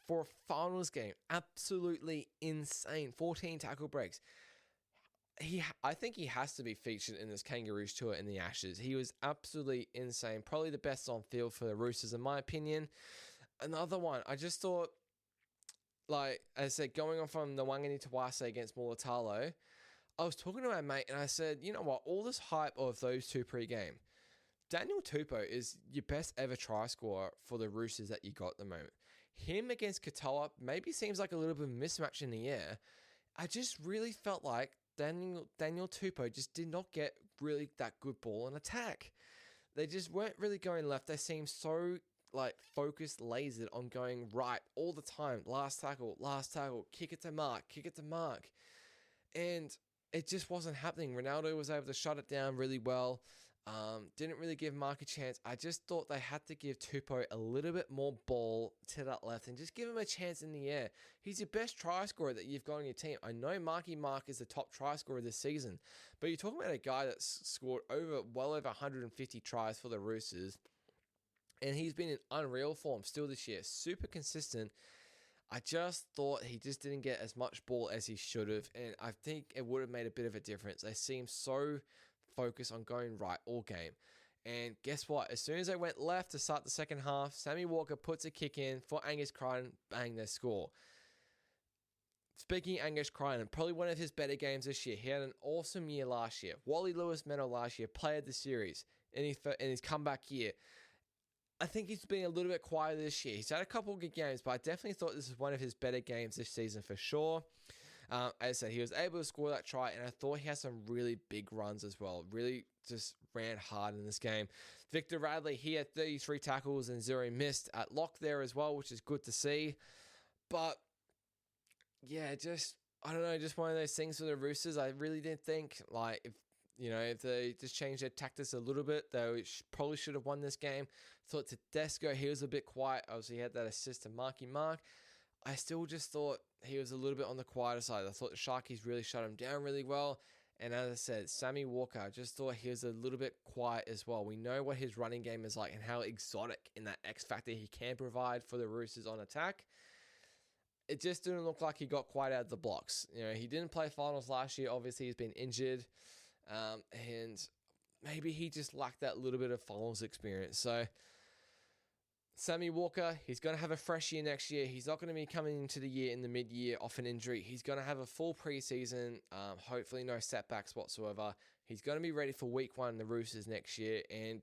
a finals game, absolutely insane. 14 tackle breaks. I think he has to be featured in this Kangaroos tour in the Ashes. He was absolutely insane. Probably the best on field for the Roosters, in my opinion. Another one, I just thought, as I said, going on from Nwanganitawase against Mulitalo, I was talking to my mate and I said, you know what, all this hype of those two pre-game, Daniel Tupou is your best ever try scorer for the Roosters that you got at the moment. him against Katoa maybe seems like a little bit of a mismatch in the air. I just really felt like Daniel Tupou just did not get really that good ball and attack. They just weren't really going left. They seemed so focused, lasered on going right all the time. Last tackle, kick it to mark. And it just wasn't happening. Ronaldo was able to shut it down really well. Didn't really give Mark a chance. I just thought they had to give Tupou a little bit more ball to that left and just give him a chance in the air. He's your best try scorer that you've got on your team. I know Marky Mark is the top try scorer this season, but you're talking about a guy that's scored well over 150 tries for the Roosters, and he's been in unreal form still this year. Super consistent. I just thought he just didn't get as much ball as he should have, and I think it would have made a bit of a difference. They seem so focused on going right all game. And guess what? As soon as they went left to start the second half, Sammy Walker puts a kick in for Angus Crichton, bang, they score. Speaking of Angus Crichton, probably one of his better games this year. He had an awesome year last year. Wally Lewis medal last year, player of the series in his comeback year. I think he's been a little bit quieter this year. He's had a couple of good games, but I definitely thought this was one of his better games this season for sure. As I said, he was able to score that try, and I thought he had some really big runs as well. Really just ran hard in this game. Victor Radley, he had 33 tackles and 0 missed at lock there as well, which is good to see. But yeah, I don't know, just one of those things for the Roosters. I really didn't think, if they just changed their tactics a little bit, they probably should have won this game. Thought Tedesco, he was a bit quiet. Obviously, he had that assist to Marky Mark. I still just thought he was a little bit on the quieter side. I thought the Sharkies really shut him down really well. And as I said, Sammy Walker, I just thought he was a little bit quiet as well. We know what his running game is like and how exotic in that X factor he can provide for the Roosters on attack. It just didn't look like he got quite out of the blocks. He didn't play finals last year. Obviously, he's been injured. And maybe he just lacked that little bit of finals experience. So Sammy Walker, he's going to have a fresh year next year. He's not going to be coming into the year in the mid-year off an injury. He's going to have a full preseason, hopefully no setbacks whatsoever. He's going to be ready for week 1 in the Roosters next year, and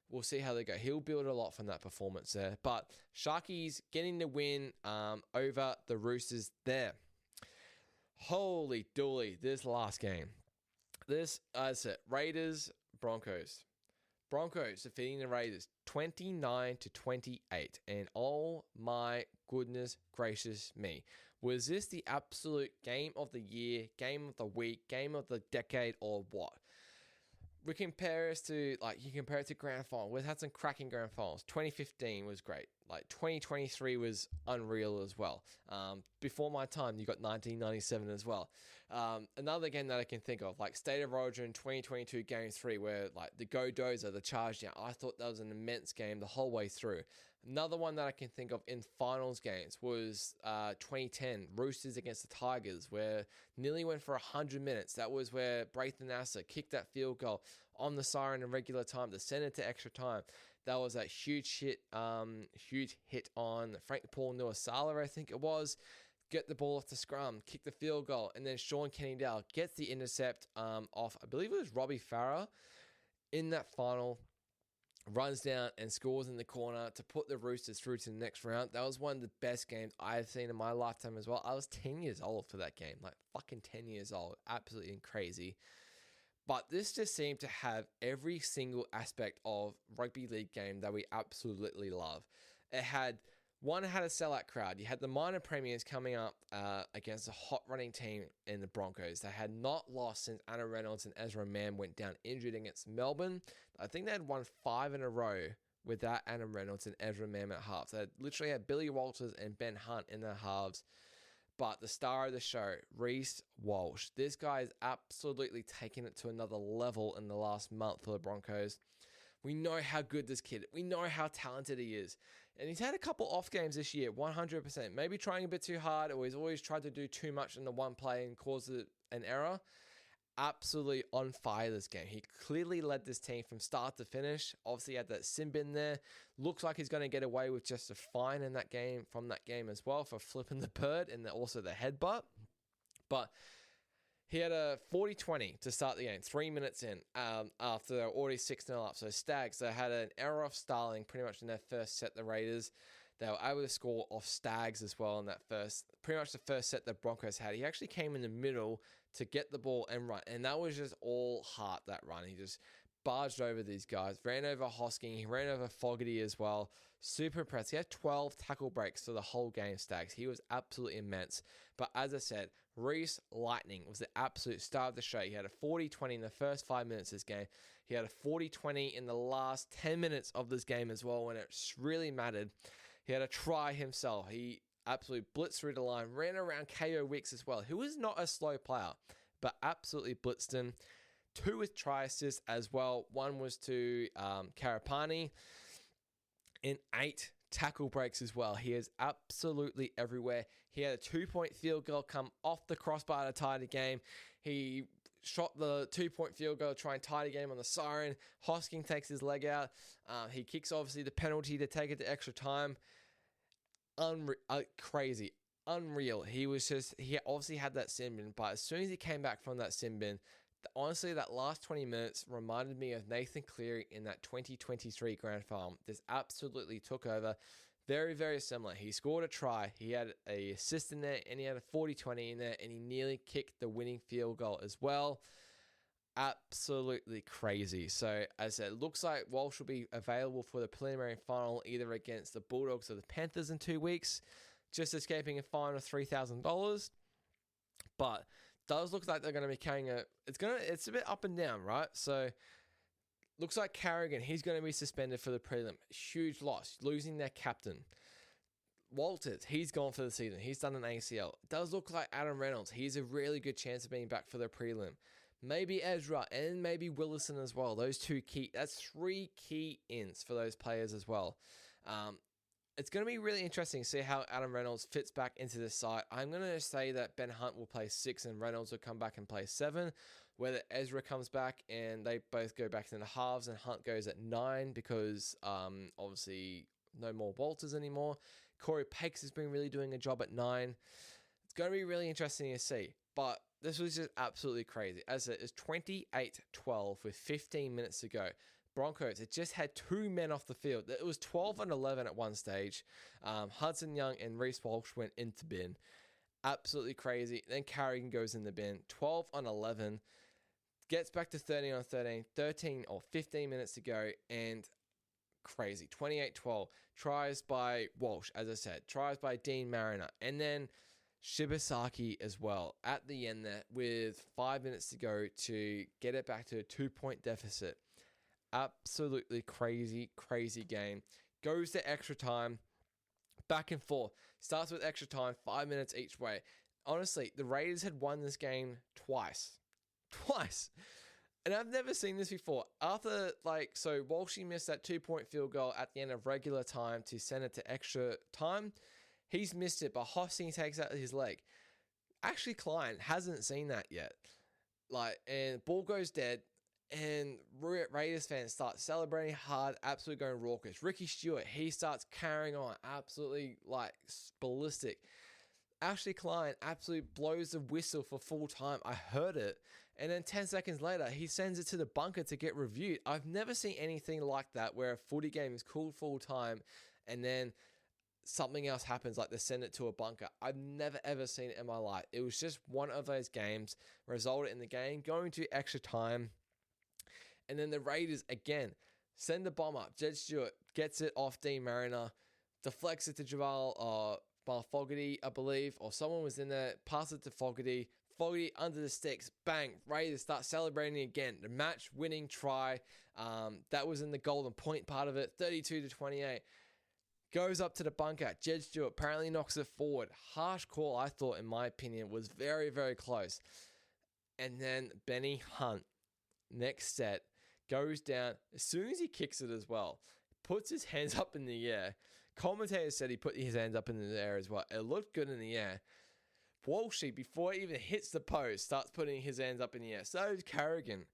we'll see how they go. He'll build a lot from that performance there. But Sharkies getting the win over the Roosters there. Holy dooly, this last game. This, as I said, Raiders, Broncos. Broncos defeating the Raiders 29-28. And oh my goodness gracious me. Was this the absolute game of the year, game of the week, game of the decade, or what? We compare us to, you compare it to grand final. We've had some cracking grand finals. 2015 was great. 2023 was unreal as well. Before my time, you got 1997 as well. Another game that I can think of, State of Origin 2022 Game 3, where the Go Dozer, the charge down. I thought that was an immense game the whole way through. Another one that I can think of in finals games was 2010 Roosters against the Tigers, where nearly went for 100 minutes. That was where Braithen Nasser kicked that field goal on the siren in regular time to send it to extra time. That was that huge hit on Frank Paul Nuasala, I think it was. Get the ball off the scrum, kick the field goal, and then Sean Kennedy-Dale gets the intercept off, I believe it was Robbie Farah in that final. Runs down and scores in the corner to put the Roosters through to the next round. That was one of the best games I've seen in my lifetime as well. I was 10 years old for that game. Fucking 10 years old. Absolutely crazy. But this just seemed to have every single aspect of rugby league game that we absolutely love. It had a sellout crowd. You had the minor premiers coming up against a hot running team in the Broncos. They had not lost since Anna Reynolds and Ezra Mann went down injured against Melbourne. I think they had won 5 in a row without Anna Reynolds and Ezra Mann at halves. They literally had Billy Walters and Ben Hunt in their halves. But the star of the show, Reece Walsh. This guy is absolutely taking it to another level in the last month for the Broncos. We know how good this kid is. We know how talented he is. And he's had a couple off games this year, 100%. Maybe trying a bit too hard, or he's always tried to do too much in the one play and cause an error. Absolutely on fire this game. He clearly led this team from start to finish. Obviously had that sin bin there. Looks like he's going to get away with just a fine in that game, from that game as well, for flipping the bird and also the headbutt. But he had a 40-20 to start the game, 3 minutes in, after they were already 6-0 up. So Stags, they had an error off Starling pretty much in their first set, the Raiders. They were able to score off Stags as well in that pretty much the first set the Broncos had. He actually came in the middle to get the ball and run. And that was just all heart, that run. He just barged over these guys, ran over Hosking, he ran over Fogarty as well. Super impressed. He had 12 tackle breaks for the whole game, Stags. He was absolutely immense. But as I said, Reece Lightning was the absolute star of the show. He had a 40-20 in the first 5 minutes of this game. He had a 40-20 in the last 10 minutes of this game as well when it really mattered. He had a try himself. He absolutely blitzed through the line, ran around KO Wicks as well, who is not a slow player, but absolutely blitzed him. 2 with try assists as well. 1 was to Karapani. And 8 tackle breaks as well. He is absolutely everywhere. He had a 2-point field goal come off the crossbar to tie the game. He shot the 2-point field goal to try and tie the game on the siren. Hosking takes his leg out. He kicks, obviously, the penalty to take it to extra time. Crazy. Unreal. He obviously had that sin bin, but as soon as he came back from that sin bin, honestly, that last 20 minutes reminded me of Nathan Cleary in that 2023 Grand Final. This absolutely took over. Very, very similar. He scored a try. He had an assist in there, and he had a 40-20 in there, and he nearly kicked the winning field goal as well. Absolutely crazy. So, as I said, it looks like Walsh will be available for the preliminary final either against the Bulldogs or the Panthers in 2 weeks, just escaping a fine of $3,000. But does look like they're going to be carrying it's a bit up and down, right? So looks like Carrigan, he's going to be suspended for the prelim. Huge loss, losing their captain. Walters, he's gone for the season. He's done an ACL. Does look like Adam Reynolds, he's a really good chance of being back for the prelim. Maybe Ezra and maybe Willison as well. That's 3 key ins for those players as well. It's going to be really interesting to see how Adam Reynolds fits back into this side. I'm going to say that Ben Hunt will play 6 and Reynolds will come back and play 7. Whether Ezra comes back and they both go back in the halves and Hunt goes at 9 because obviously no more Walters anymore. Corey Pakes has been really doing a job at 9. It's going to be really interesting to see. But this was just absolutely crazy. As it is 28-12 with 15 minutes to go. Broncos, it just had 2 men off the field. It was 12-11 at one stage. Hudson Young and Reece Walsh went into bin. Absolutely crazy. Then Carrigan goes in the bin. 12-11. Gets back to 13-13. 13 or 15 minutes to go. And crazy. 28-12. Tries by Walsh, as I said. Tries by Dean Mariner. And then Shibasaki as well at the end there with 5 minutes to go to get it back to a 2-point deficit. Absolutely crazy game. Goes to extra time. Back and forth. Starts with extra time. 5 minutes each way. Honestly, the Raiders had won this game twice. And I've never seen this before. After, so Walshy missed that 2-point field goal at the end of regular time to send it to extra time. He's missed it, but Hosting takes out his leg. Ashley Klein hasn't seen that yet. And ball goes dead. And Raiders fans start celebrating hard, absolutely going raucous. Ricky Stewart, he starts carrying on, absolutely ballistic. Ashley Klein absolutely blows the whistle for full time. I heard it. And then 10 seconds later, he sends it to the bunker to get reviewed. I've never seen anything like that where a footy game is called full time and then something else happens, like they send it to a bunker. I've never ever seen it in my life. It was just one of those games, resulted in the game going to extra time. And then the Raiders, again, send the bomb up. Jed Stewart gets it off Dean Mariner, deflects it to Jamal Fogarty, I believe, or someone was in there, pass it to Fogarty. Fogarty under the sticks, bang, Raiders start celebrating again. The match-winning try, that was in the golden point part of it, 32-28. Goes up to the bunker. Jed Stewart apparently knocks it forward. Harsh call, I thought, in my opinion, was very, very close. And then Benny Hunt, next set, goes down as soon as he kicks it as well. Puts his hands up in the air. Commentator said he put his hands up in the air as well. It looked good in the air. Walshy, before he even hits the post, starts putting his hands up in the air. So does Carrigan.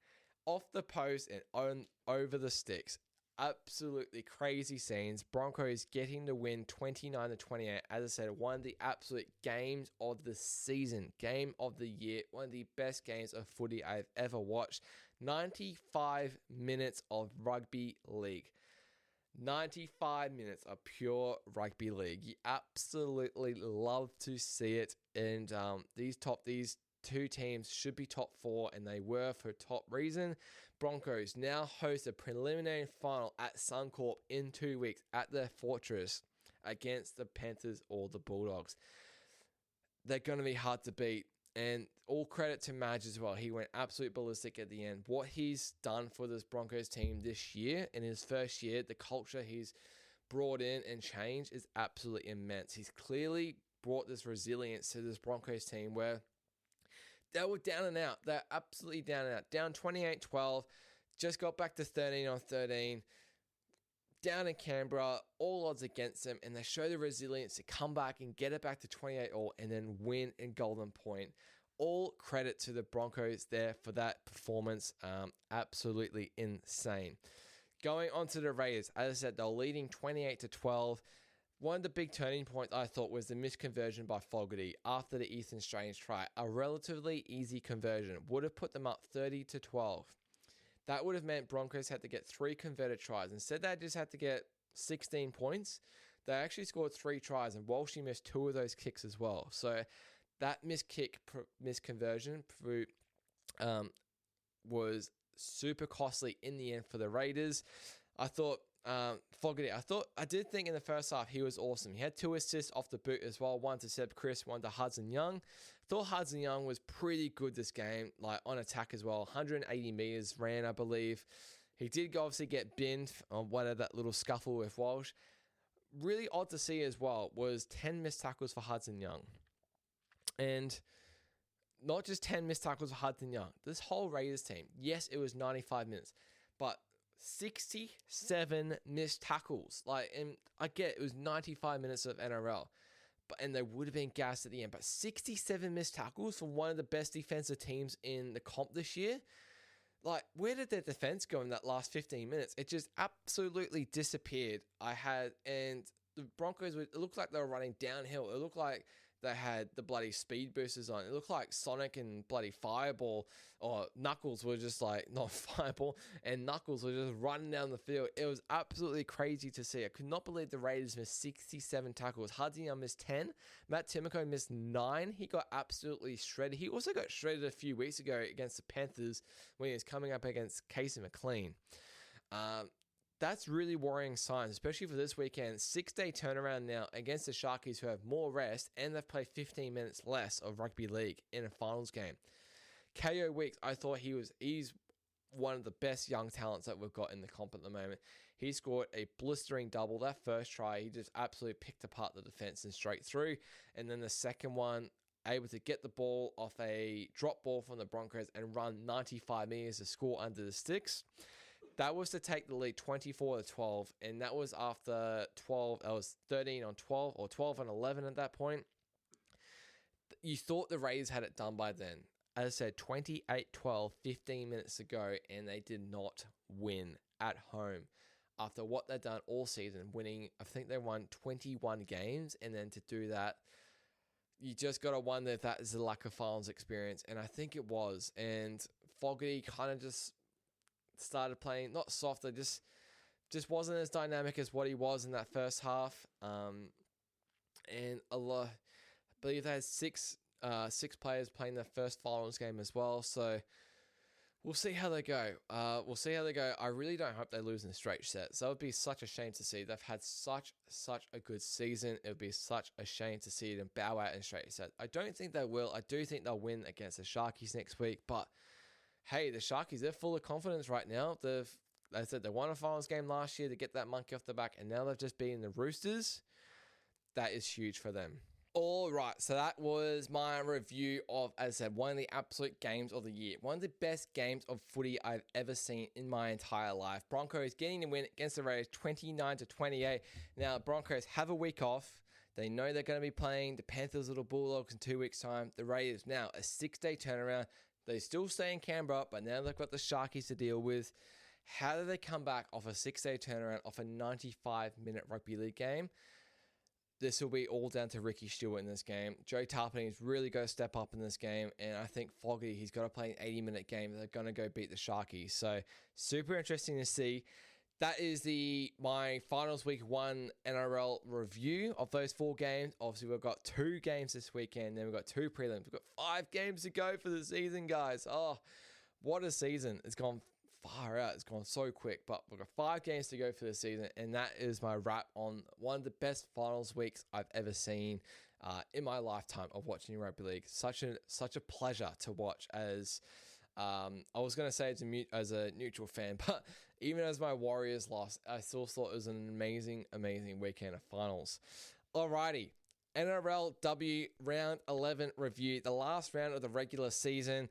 Off the post and over the sticks. Absolutely crazy scenes. Broncos getting the win 29-28. As I said, one of the absolute games of the season. Game of the year. One of the best games of footy I've ever watched. 95 minutes of rugby league. 95 minutes of pure rugby league. You absolutely love to see it. And these two teams should be top 4, and they were for top reason. Broncos now host a preliminary final at Suncorp in 2 weeks at their Fortress against the Panthers or the Bulldogs. They're going to be hard to beat. And all credit to Madge as well. He went absolute ballistic at the end. What he's done for this Broncos team this year, in his first year, the culture he's brought in and changed is absolutely immense. He's clearly brought this resilience to this Broncos team where they were down and out. They're absolutely down and out. Down 28-12. Just got back to 13-13. Down in Canberra, all odds against them, and they show the resilience to come back and get it back to 28-all and then win in Golden Point. All credit to the Broncos there for that performance. Absolutely insane. Going on to the Raiders, as I said, they're leading 28-12. One of the big turning points I thought was the misconversion by Fogarty after the Ethan Strange try. A relatively easy conversion would have put them up 30-12. That would have meant Broncos had to get 3 converted tries. Instead, they just had to get 16 points. They actually scored 3 tries, and Walshy missed 2 of those kicks as well. So that misconversion was super costly in the end for the Raiders. I thought Fogarty, I did think in the first half he was awesome. He had 2 assists off the boot as well. One to Seb Chris, one to Hudson Young. Thought Hudson Young was pretty good this game, like on attack as well. 180 meters ran, I believe. He did obviously get binned on whatever that little scuffle with Walsh. Really odd to see as well was 10 missed tackles for Hudson Young. And not just 10 missed tackles for Hudson Young. This whole Raiders team, yes, it was 95 minutes, but 67 missed tackles. And I get it was 95 minutes of NRL, and they would have been gassed at the end. But 67 missed tackles from one of the best defensive teams in the comp this year. Where did their defense go in that last 15 minutes? It just absolutely disappeared. And the Broncos, it looked like they were running downhill. It looked like they had the bloody speed boosters on. It looked like Sonic and bloody Fireball, or Knuckles were just not Fireball, and Knuckles were just running down the field. It was absolutely crazy to see. I could not believe the Raiders missed 67 tackles. Hudson Young missed 10. Matt Timoko missed 9. He got absolutely shredded. He also got shredded a few weeks ago against the Panthers when he was coming up against Casey McLean. That's really worrying signs, especially for this weekend. 6-day turnaround now against the Sharkies, who have more rest, and they've played 15 minutes less of rugby league in a finals game. KO Weeks, I thought he's one of the best young talents that we've got in the comp at the moment. He scored a blistering double. That first try, he just absolutely picked apart the defense and straight through. And then the second one, able to get the ball off a drop ball from the Broncos and run 95 meters to score under the sticks. That was to take the lead 24-12, and that was after 12. That was 13-12 or 12-11 at that point. You thought the Raiders had it done by then. As I said, 28-12, 15 minutes to go, and they did not win at home. After what they've done all season, winning, I think they won 21 games, and then to do that, you just got to wonder if that is a lack of finals experience, and I think it was. And Fogarty kind of just started playing not softer, just wasn't as dynamic as what he was in that first half. And I believe they had six players playing their first finals game as well. So we'll see how they go. I really don't hope they lose in a straight set. So it would be such a shame to see. They've had such a good season. It would be such a shame to see them bow out in a straight set. I don't think they will. I do think they'll win against the Sharkies next week, but hey, the Sharkies, they're full of confidence right now. They said they won a finals game last year to get that monkey off the back, and now they've just beaten the Roosters. That is huge for them. All right, so that was my review of, as I said, one of the absolute games of the year. One of the best games of footy I've ever seen in my entire life. Broncos getting the win against the Raiders 29-28. Now, Broncos have a week off. They know they're going to be playing the Panthers or the Bulldogs in 2 weeks' time. The Raiders now a 6-day turnaround. They still stay in Canberra, but now they've got the Sharkies to deal with. How do they come back off a 6-day turnaround off a 95-minute rugby league game? This will be all down to Ricky Stewart in this game. Joe Tarpany's really got to step up in this game, and I think Foggy, he's got to play an 80-minute game. They're going to go beat the Sharkies. So super interesting to see. that is my finals week 1 NRL review of those 4 games. Obviously, we've got 2 games this weekend, then we've got 2 prelims. We've got 5 games to go for the season, guys. Oh, what a season. It's gone far out. It's gone so quick, but we've got 5 games to go for the season, and that is my wrap on one of the best finals weeks I've ever seen in my lifetime of watching rugby league. Such a pleasure to watch. As I was going to say as a neutral fan, but even as my Warriors lost, I still thought it was an amazing weekend of finals. Alrighty. NRLW Round 11 review, the last round of the regular season.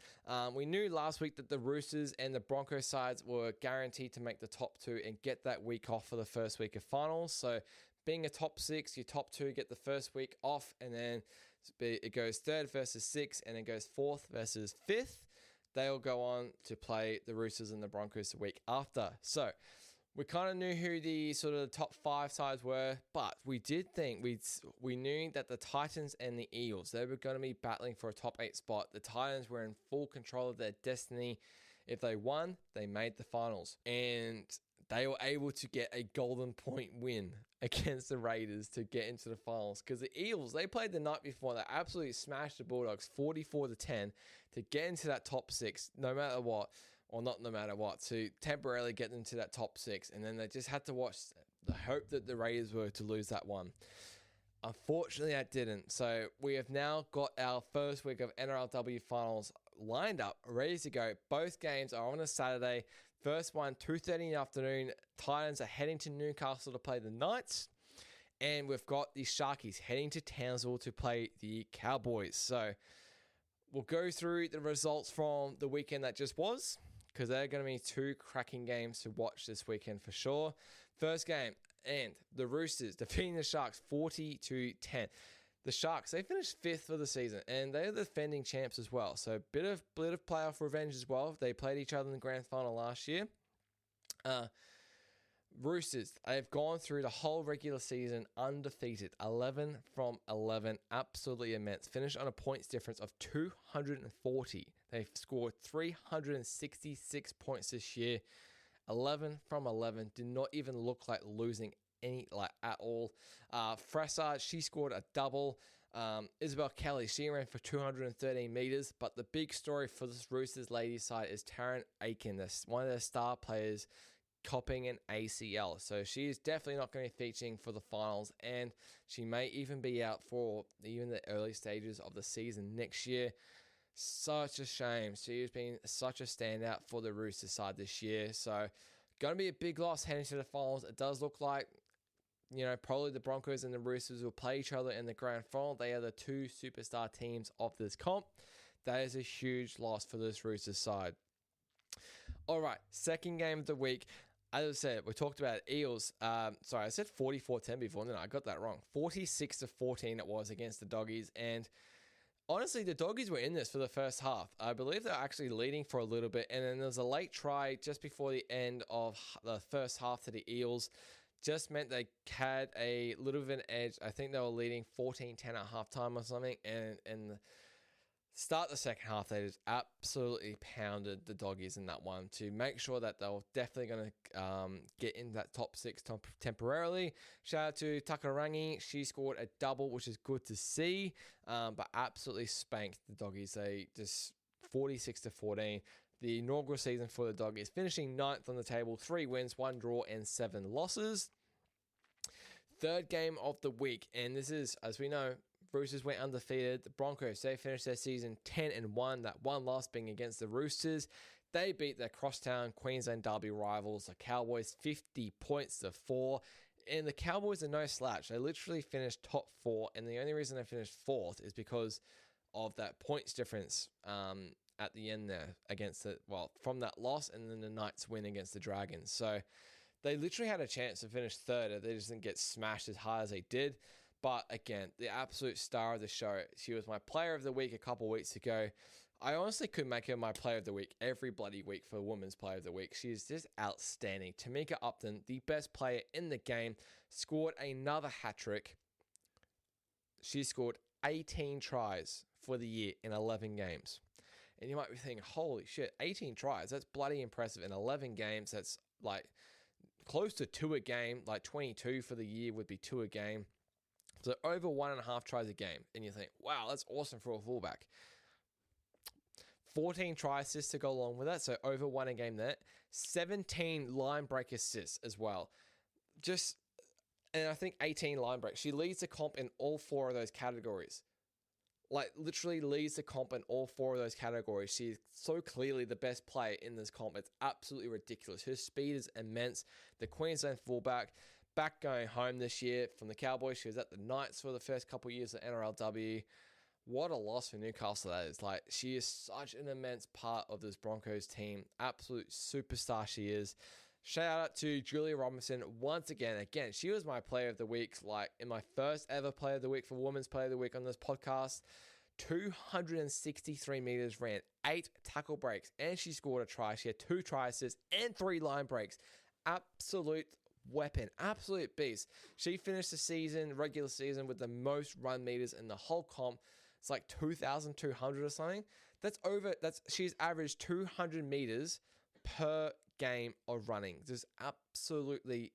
We knew last week that the Roosters and the Broncos sides were guaranteed to make the top 2 and get that week off for the first week of finals. So being a top 6, your top 2 get the first week off, and then it goes 3rd versus 6th, and it goes 4th versus 5th. They'll go on to play the Roosters and the Broncos the week after. So we kind of knew who the sort of the top 5 sides were, but we did think we knew that the Titans and the Eagles, they were going to be battling for a top 8 spot. The Titans were in full control of their destiny. If they won, they made the finals, and they were able to get a golden point win against the Raiders to get into the finals, because the Eagles, they played the night before. They absolutely smashed the Bulldogs 44-10 to get into that top 6, no matter what. Or not no matter what, to temporarily get them to that top 6. And then they just had to watch the hope that the Raiders were to lose that one. Unfortunately, that didn't. So we have now got our first week of NRLW Finals lined up, ready to go. Both games are on a Saturday. First one, 2:30 in the afternoon. Titans are heading to Newcastle to play the Knights. And we've got the Sharkies heading to Townsville to play the Cowboys. So we'll go through the results from the weekend that just was, because they're going to be 2 cracking games to watch this weekend for sure. First game, and the Roosters defeating the Sharks 40-10. The Sharks, they finished 5th for the season, and they're the defending champs as well. So bit of playoff revenge as well. They played each other in the grand final last year. Roosters, they've gone through the whole regular season undefeated, 11 from 11, absolutely immense. Finished on a points difference of 240. They've scored 366 points this year, 11 from 11. Did not even look like losing at all. Fressard, she scored a double. Isabel Kelly, she ran for 213 meters, but the big story for this Roosters ladies side is Taryn Aiken, one of their star players, copping an ACL. So she is definitely not going to be featuring for the finals, and she may even be out for even the early stages of the season next year. Such a shame. She has been such a standout for the Roosters side this year. So going to be a big loss heading to the finals. It does look like, probably the Broncos and the Roosters will play each other in the grand final. They are the 2 superstar teams of this comp. That is a huge loss for this Roosters side. All right, second game of the week. As I said, we talked about Eels. Sorry, I said 44-10 before. No, I got that wrong. 46-14 it was against the Doggies. And honestly, the Doggies were in this for the first half. I believe they're actually leading for a little bit. And then there was a late try just before the end of the first half to the Eels. Just meant they had a little bit of an edge. I think they were leading 14-10 at halftime or something. And start the second half, they just absolutely pounded the Doggies in that one to make sure that they were definitely going to get in that top 6 temporarily. Shout out to Takarangi. She scored a double, which is good to see, but absolutely spanked the Doggies. They just 46-14. The inaugural season for the Doggies, finishing 9th on the table, 3 wins, 1 draw, and 7 losses. Third game of the week, and this is, as we know, Roosters went undefeated. The Broncos, they finished their season 10-1. That one loss being against the Roosters. They beat their crosstown Queensland Derby rivals, the Cowboys, 50 points to 4. And the Cowboys are no slouch. They literally finished top 4, and the only reason they finished 4th is because of that points difference at the end there from that loss and then the Knights win against the Dragons. So they literally had a chance to finish 3rd. They just didn't get smashed as hard as they did. But again, the absolute star of the show. She was my player of the week a couple weeks ago. I honestly could make her my player of the week every bloody week for Women's Player of the Week. She is just outstanding. Tamika Upton, the best player in the game, scored another hat-trick. She scored 18 tries for the year in 11 games. And you might be thinking, holy shit, 18 tries. That's bloody impressive in 11 games. That's like close to 2 a game, like 22 for the year would be 2 a game. So over 1.5 tries a game. And you think, wow, that's awesome for a fullback. 14 try assists to go along with that, so over 1 a game there. 17 line break assists as well. And I think 18 line breaks. She leads the comp in all 4 of those categories. Like, literally leads the comp in all 4 of those categories. She's so clearly the best player in this comp. It's absolutely ridiculous. Her speed is immense. The Queensland fullback, back going home this year from the Cowboys. She was at the Knights for the first couple of years at NRLW. What a loss for Newcastle that is. Like, she is such an immense part of this Broncos team. Absolute superstar she is. Shout out to Julia Robinson once again. Again, she was my player of the week, like in my first ever player of the week for Women's Player of the Week on this podcast. 263 meters, ran 8 tackle breaks, and she scored a try. She had 2 try assists and 3 line breaks. Absolute weapon, absolute beast. She finished the regular season, with the most run meters in the whole comp. It's like 2,200 or something. She's averaged 200 meters per game of running. Just absolutely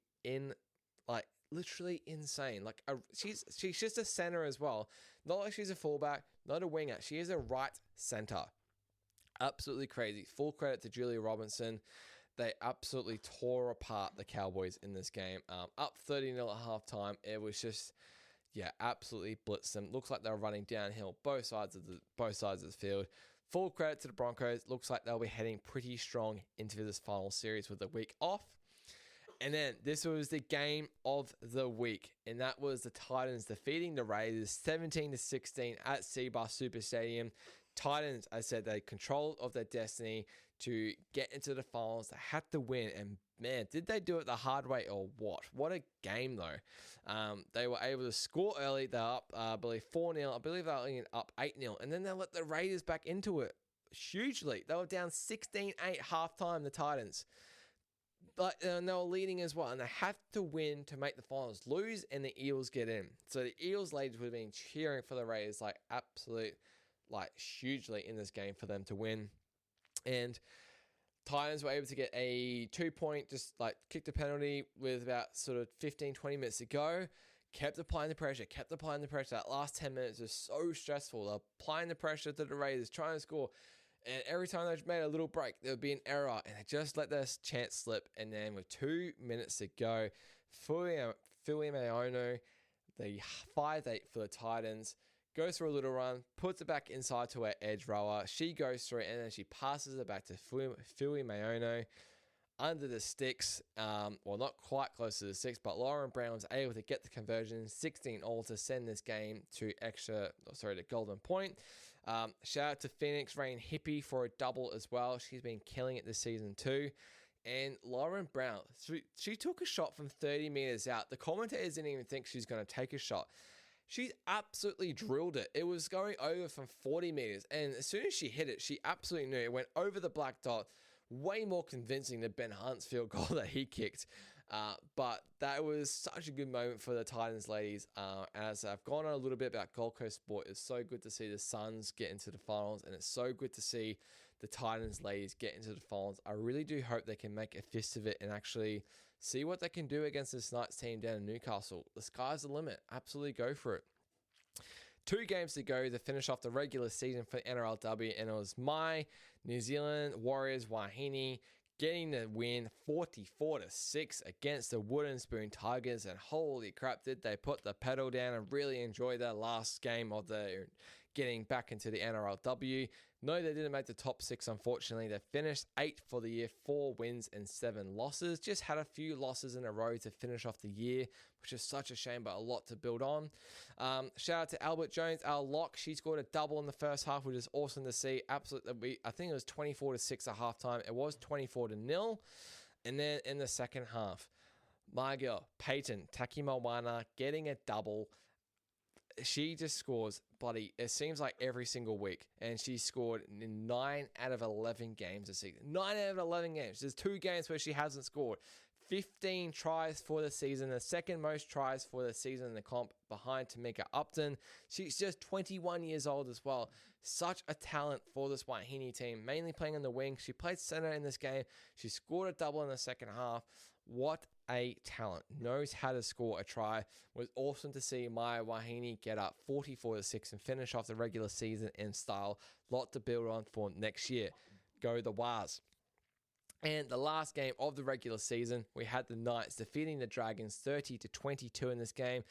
literally insane. Like, she's just a center as well. Not like she's a fullback, not a winger. She is a right center. Absolutely crazy. Full credit to Julia Robinson. They absolutely tore apart the Cowboys in this game. Up 30-0 at halftime. It was just, absolutely blitzed them. Looks like they were running downhill both sides of the field. Full credit to the Broncos. Looks like they'll be heading pretty strong into this final series with a week off. And then this was the game of the week, and that was the Titans defeating the Raiders 17-16 at Seabar Super Stadium. Titans, I said, they had control of their destiny to get into the finals. They had to win, and man, did they do it the hard way or what? What a game, though. They were able to score early. They're up, I believe, 4-0. I believe they were up 8-0, and then they let the Raiders back into it hugely. They were down 16-8 halftime, the Titans. And they were leading as well, and they have to win to make the finals. Lose, and the Eels get in. So the Eels ladies would have been cheering for the Raiders hugely in this game for them to win. And Titans were able to get a 2-point, kick the penalty with about sort of 15, 20 minutes to go. Kept applying the pressure. That last 10 minutes was so stressful. They're applying the pressure to the Raiders, trying to score. And every time they made a little break, there would be an error, and they just let their chance slip. And then with 2 minutes to go, Fui Mayono, the 5'8" for the Titans, goes for a little run, puts it back inside to her edge rower. She goes through it, and then she passes it back to Fui Mayono under the sticks. Not quite close to the sticks, but Lauren Brown was able to get the conversion, 16-all, to send this game to the golden point. Shout out to Phoenix Rain Hippie for a double as well. She's been killing it this season too. And Lauren Brown, she took a shot from 30 meters out. The commentators didn't even think she's going to take a shot. She absolutely drilled it. It was going over from 40 meters. And as soon as she hit it, she absolutely knew it went over the black dot. Way more convincing than Ben Hunt's field goal that he kicked. But that was such a good moment for the Titans ladies. As I've gone on a little bit about Gold Coast sport, it's so good to see the Suns get into the finals, and it's so good to see the Titans ladies get into the finals. I really do hope they can make a fist of it and actually see what they can do against this Knights team down in Newcastle. The sky's the limit. Absolutely go for it. 2 games to go to finish off the regular season for NRLW, and it was my New Zealand Warriors Wahine getting the win 44-6 against the Wooden Spoon Tigers. And holy crap, did they put the pedal down and really enjoy their last game of the getting back into the NRLW. No, they didn't make the top 6, unfortunately. They finished 8th for the year, 4 wins and 7 losses. Just had a few losses in a row to finish off the year, which is such a shame, but a lot to build on. Shout out to Albert Jones, our lock. She scored a double in the first half, which is awesome to see. Absolutely, I think it was 24-6 at halftime. It was 24-0. And then in the second half, my girl, Peyton Takimawana, getting a double. She just scores it seems like every single week, and she scored in 9 out of 11 games this season. 9 out of 11 games. There's 2 games where she hasn't scored. 15 tries for the season, the second most tries for the season in the comp, behind Tamika Upton. She's just 21 years old as well. Such a talent for this Wahine team, mainly playing on the wing. She played center in this game. She scored a double in the second half. What a talent. Knows how to score a try. Was awesome to see Maya Wahine get up 44-6 and finish off the regular season in style. Lot to build on for next year. Go the Waz. And the last game of the regular season, we had the Knights defeating the Dragons 30-22 in this game.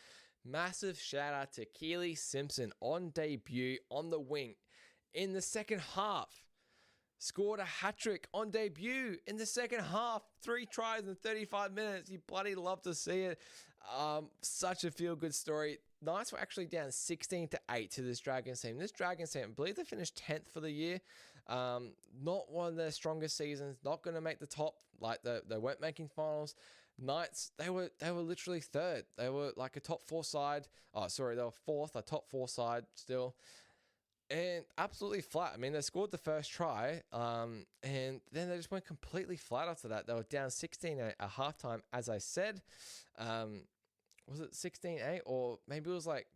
Massive shout out to Keely Simpson on debut on the wing in the second half. Scored a hat-trick on debut in the second half. 3 tries in 35 minutes. You bloody love to see it. Such a feel-good story. Knights were actually down 16-8 to this Dragons team. This Dragons team, I believe they finished 10th for the year. Not one of their strongest seasons. Not going to make the top. Like they weren't making finals. Knights, they were literally third. They were like a top 4 side. Oh, sorry, they were fourth, a top 4 side still. And absolutely flat. I mean, they scored the first try, and then they just went completely flat after that. They were down 16 at halftime, as I said. Was it 16-8 or maybe it was like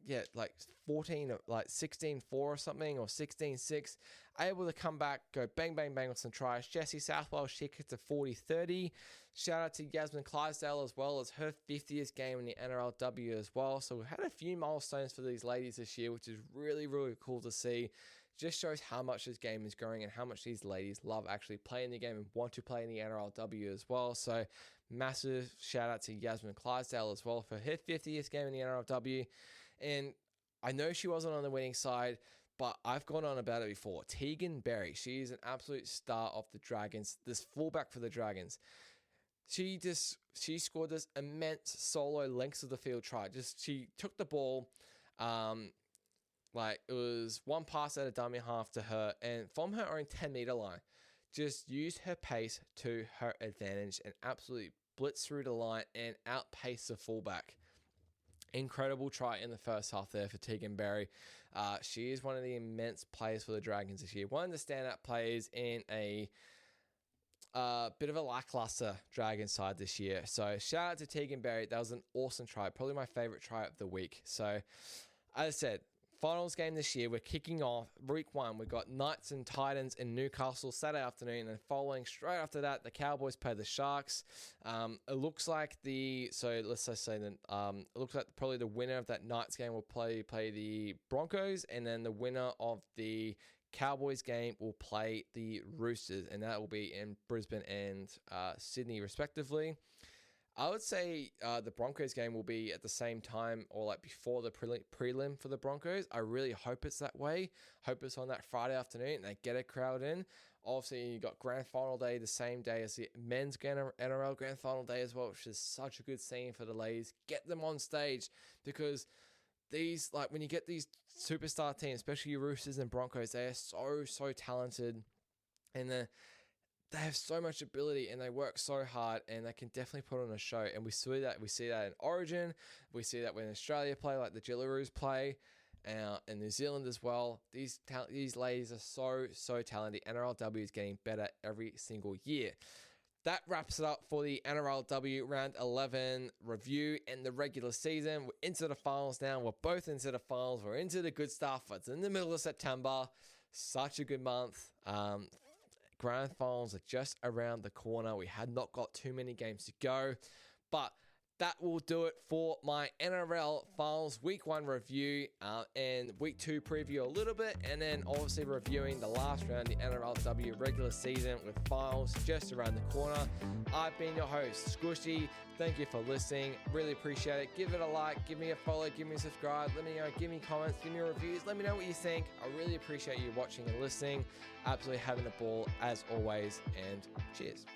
14, like 16-4 or something, or 16-6. Able to come back, go bang, bang, bang with some tries. Jessie Southwell, she kicked to 40-30. Shout out to Yasmin Clydesdale as well, as her 50th game in the NRLW as well. So we've had a few milestones for these ladies this year, which is really, really cool to see. Just shows how much this game is growing and how much these ladies love actually playing the game and want to play in the NRLW as well. So massive shout out to Yasmin Clydesdale as well for her 50th game in the NRLW. And I know she wasn't on the winning side, but I've gone on about it before. Tegan Berry, she's an absolute star of the Dragons, this fullback for the Dragons. She scored this immense solo lengths of the field try. She took the ball, like it was one pass at a dummy half to her, and from her own 10-meter line, just used her pace to her advantage and absolutely blitz through the line and outpace the fullback. Incredible try in the first half there for Tegan Berry. She is one of the immense players for the Dragons this year. One of the standout players in a bit of a lackluster Dragon side this year. So shout out to Tegan Berry. That was an awesome try. Probably my favorite try of the week. So as I said, finals game this year, we're kicking off week 1. We've got Knights and Titans in Newcastle Saturday afternoon, and following straight after that, the Cowboys play the Sharks. It looks like it looks like probably the winner of that Knights game will play the Broncos, and then the winner of the Cowboys game will play the Roosters, and that will be in Brisbane and Sydney respectively. I would say the Broncos game will be at the same time or like before the prelim for the Broncos. I really hope it's that way. Hope it's on that Friday afternoon and they get a crowd in. Obviously, you got Grand Final Day the same day as the men's NRL Grand Final Day as well, which is such a good scene for the ladies. Get them on stage, because these, like, when you get these superstar teams, especially Roosters and Broncos, they are so talented, and they have so much ability and they work so hard, and they can definitely put on a show. And we see that in Origin. We see that when Australia play, like the Jillaroos play, and New Zealand as well. These ladies are so talented. NRLW is getting better every single year. That wraps it up for the NRLW Round 11 review and the regular season. We're into the finals now. We're both into the finals. We're into the good stuff. It's in the middle of September. Such a good month. Grand Finals are just around the corner. We had not got too many games to go, but that will do it for my NRL Finals Week 1 review and Week 2 preview a little bit, and then obviously reviewing the last round, the NRLW regular season with finals just around the corner. I've been your host, Squishy. Thank you for listening. Really appreciate it. Give it a like, give me a follow, give me a subscribe. Let me know, give me comments, give me reviews. Let me know what you think. I really appreciate you watching and listening. Absolutely having a ball as always, and cheers.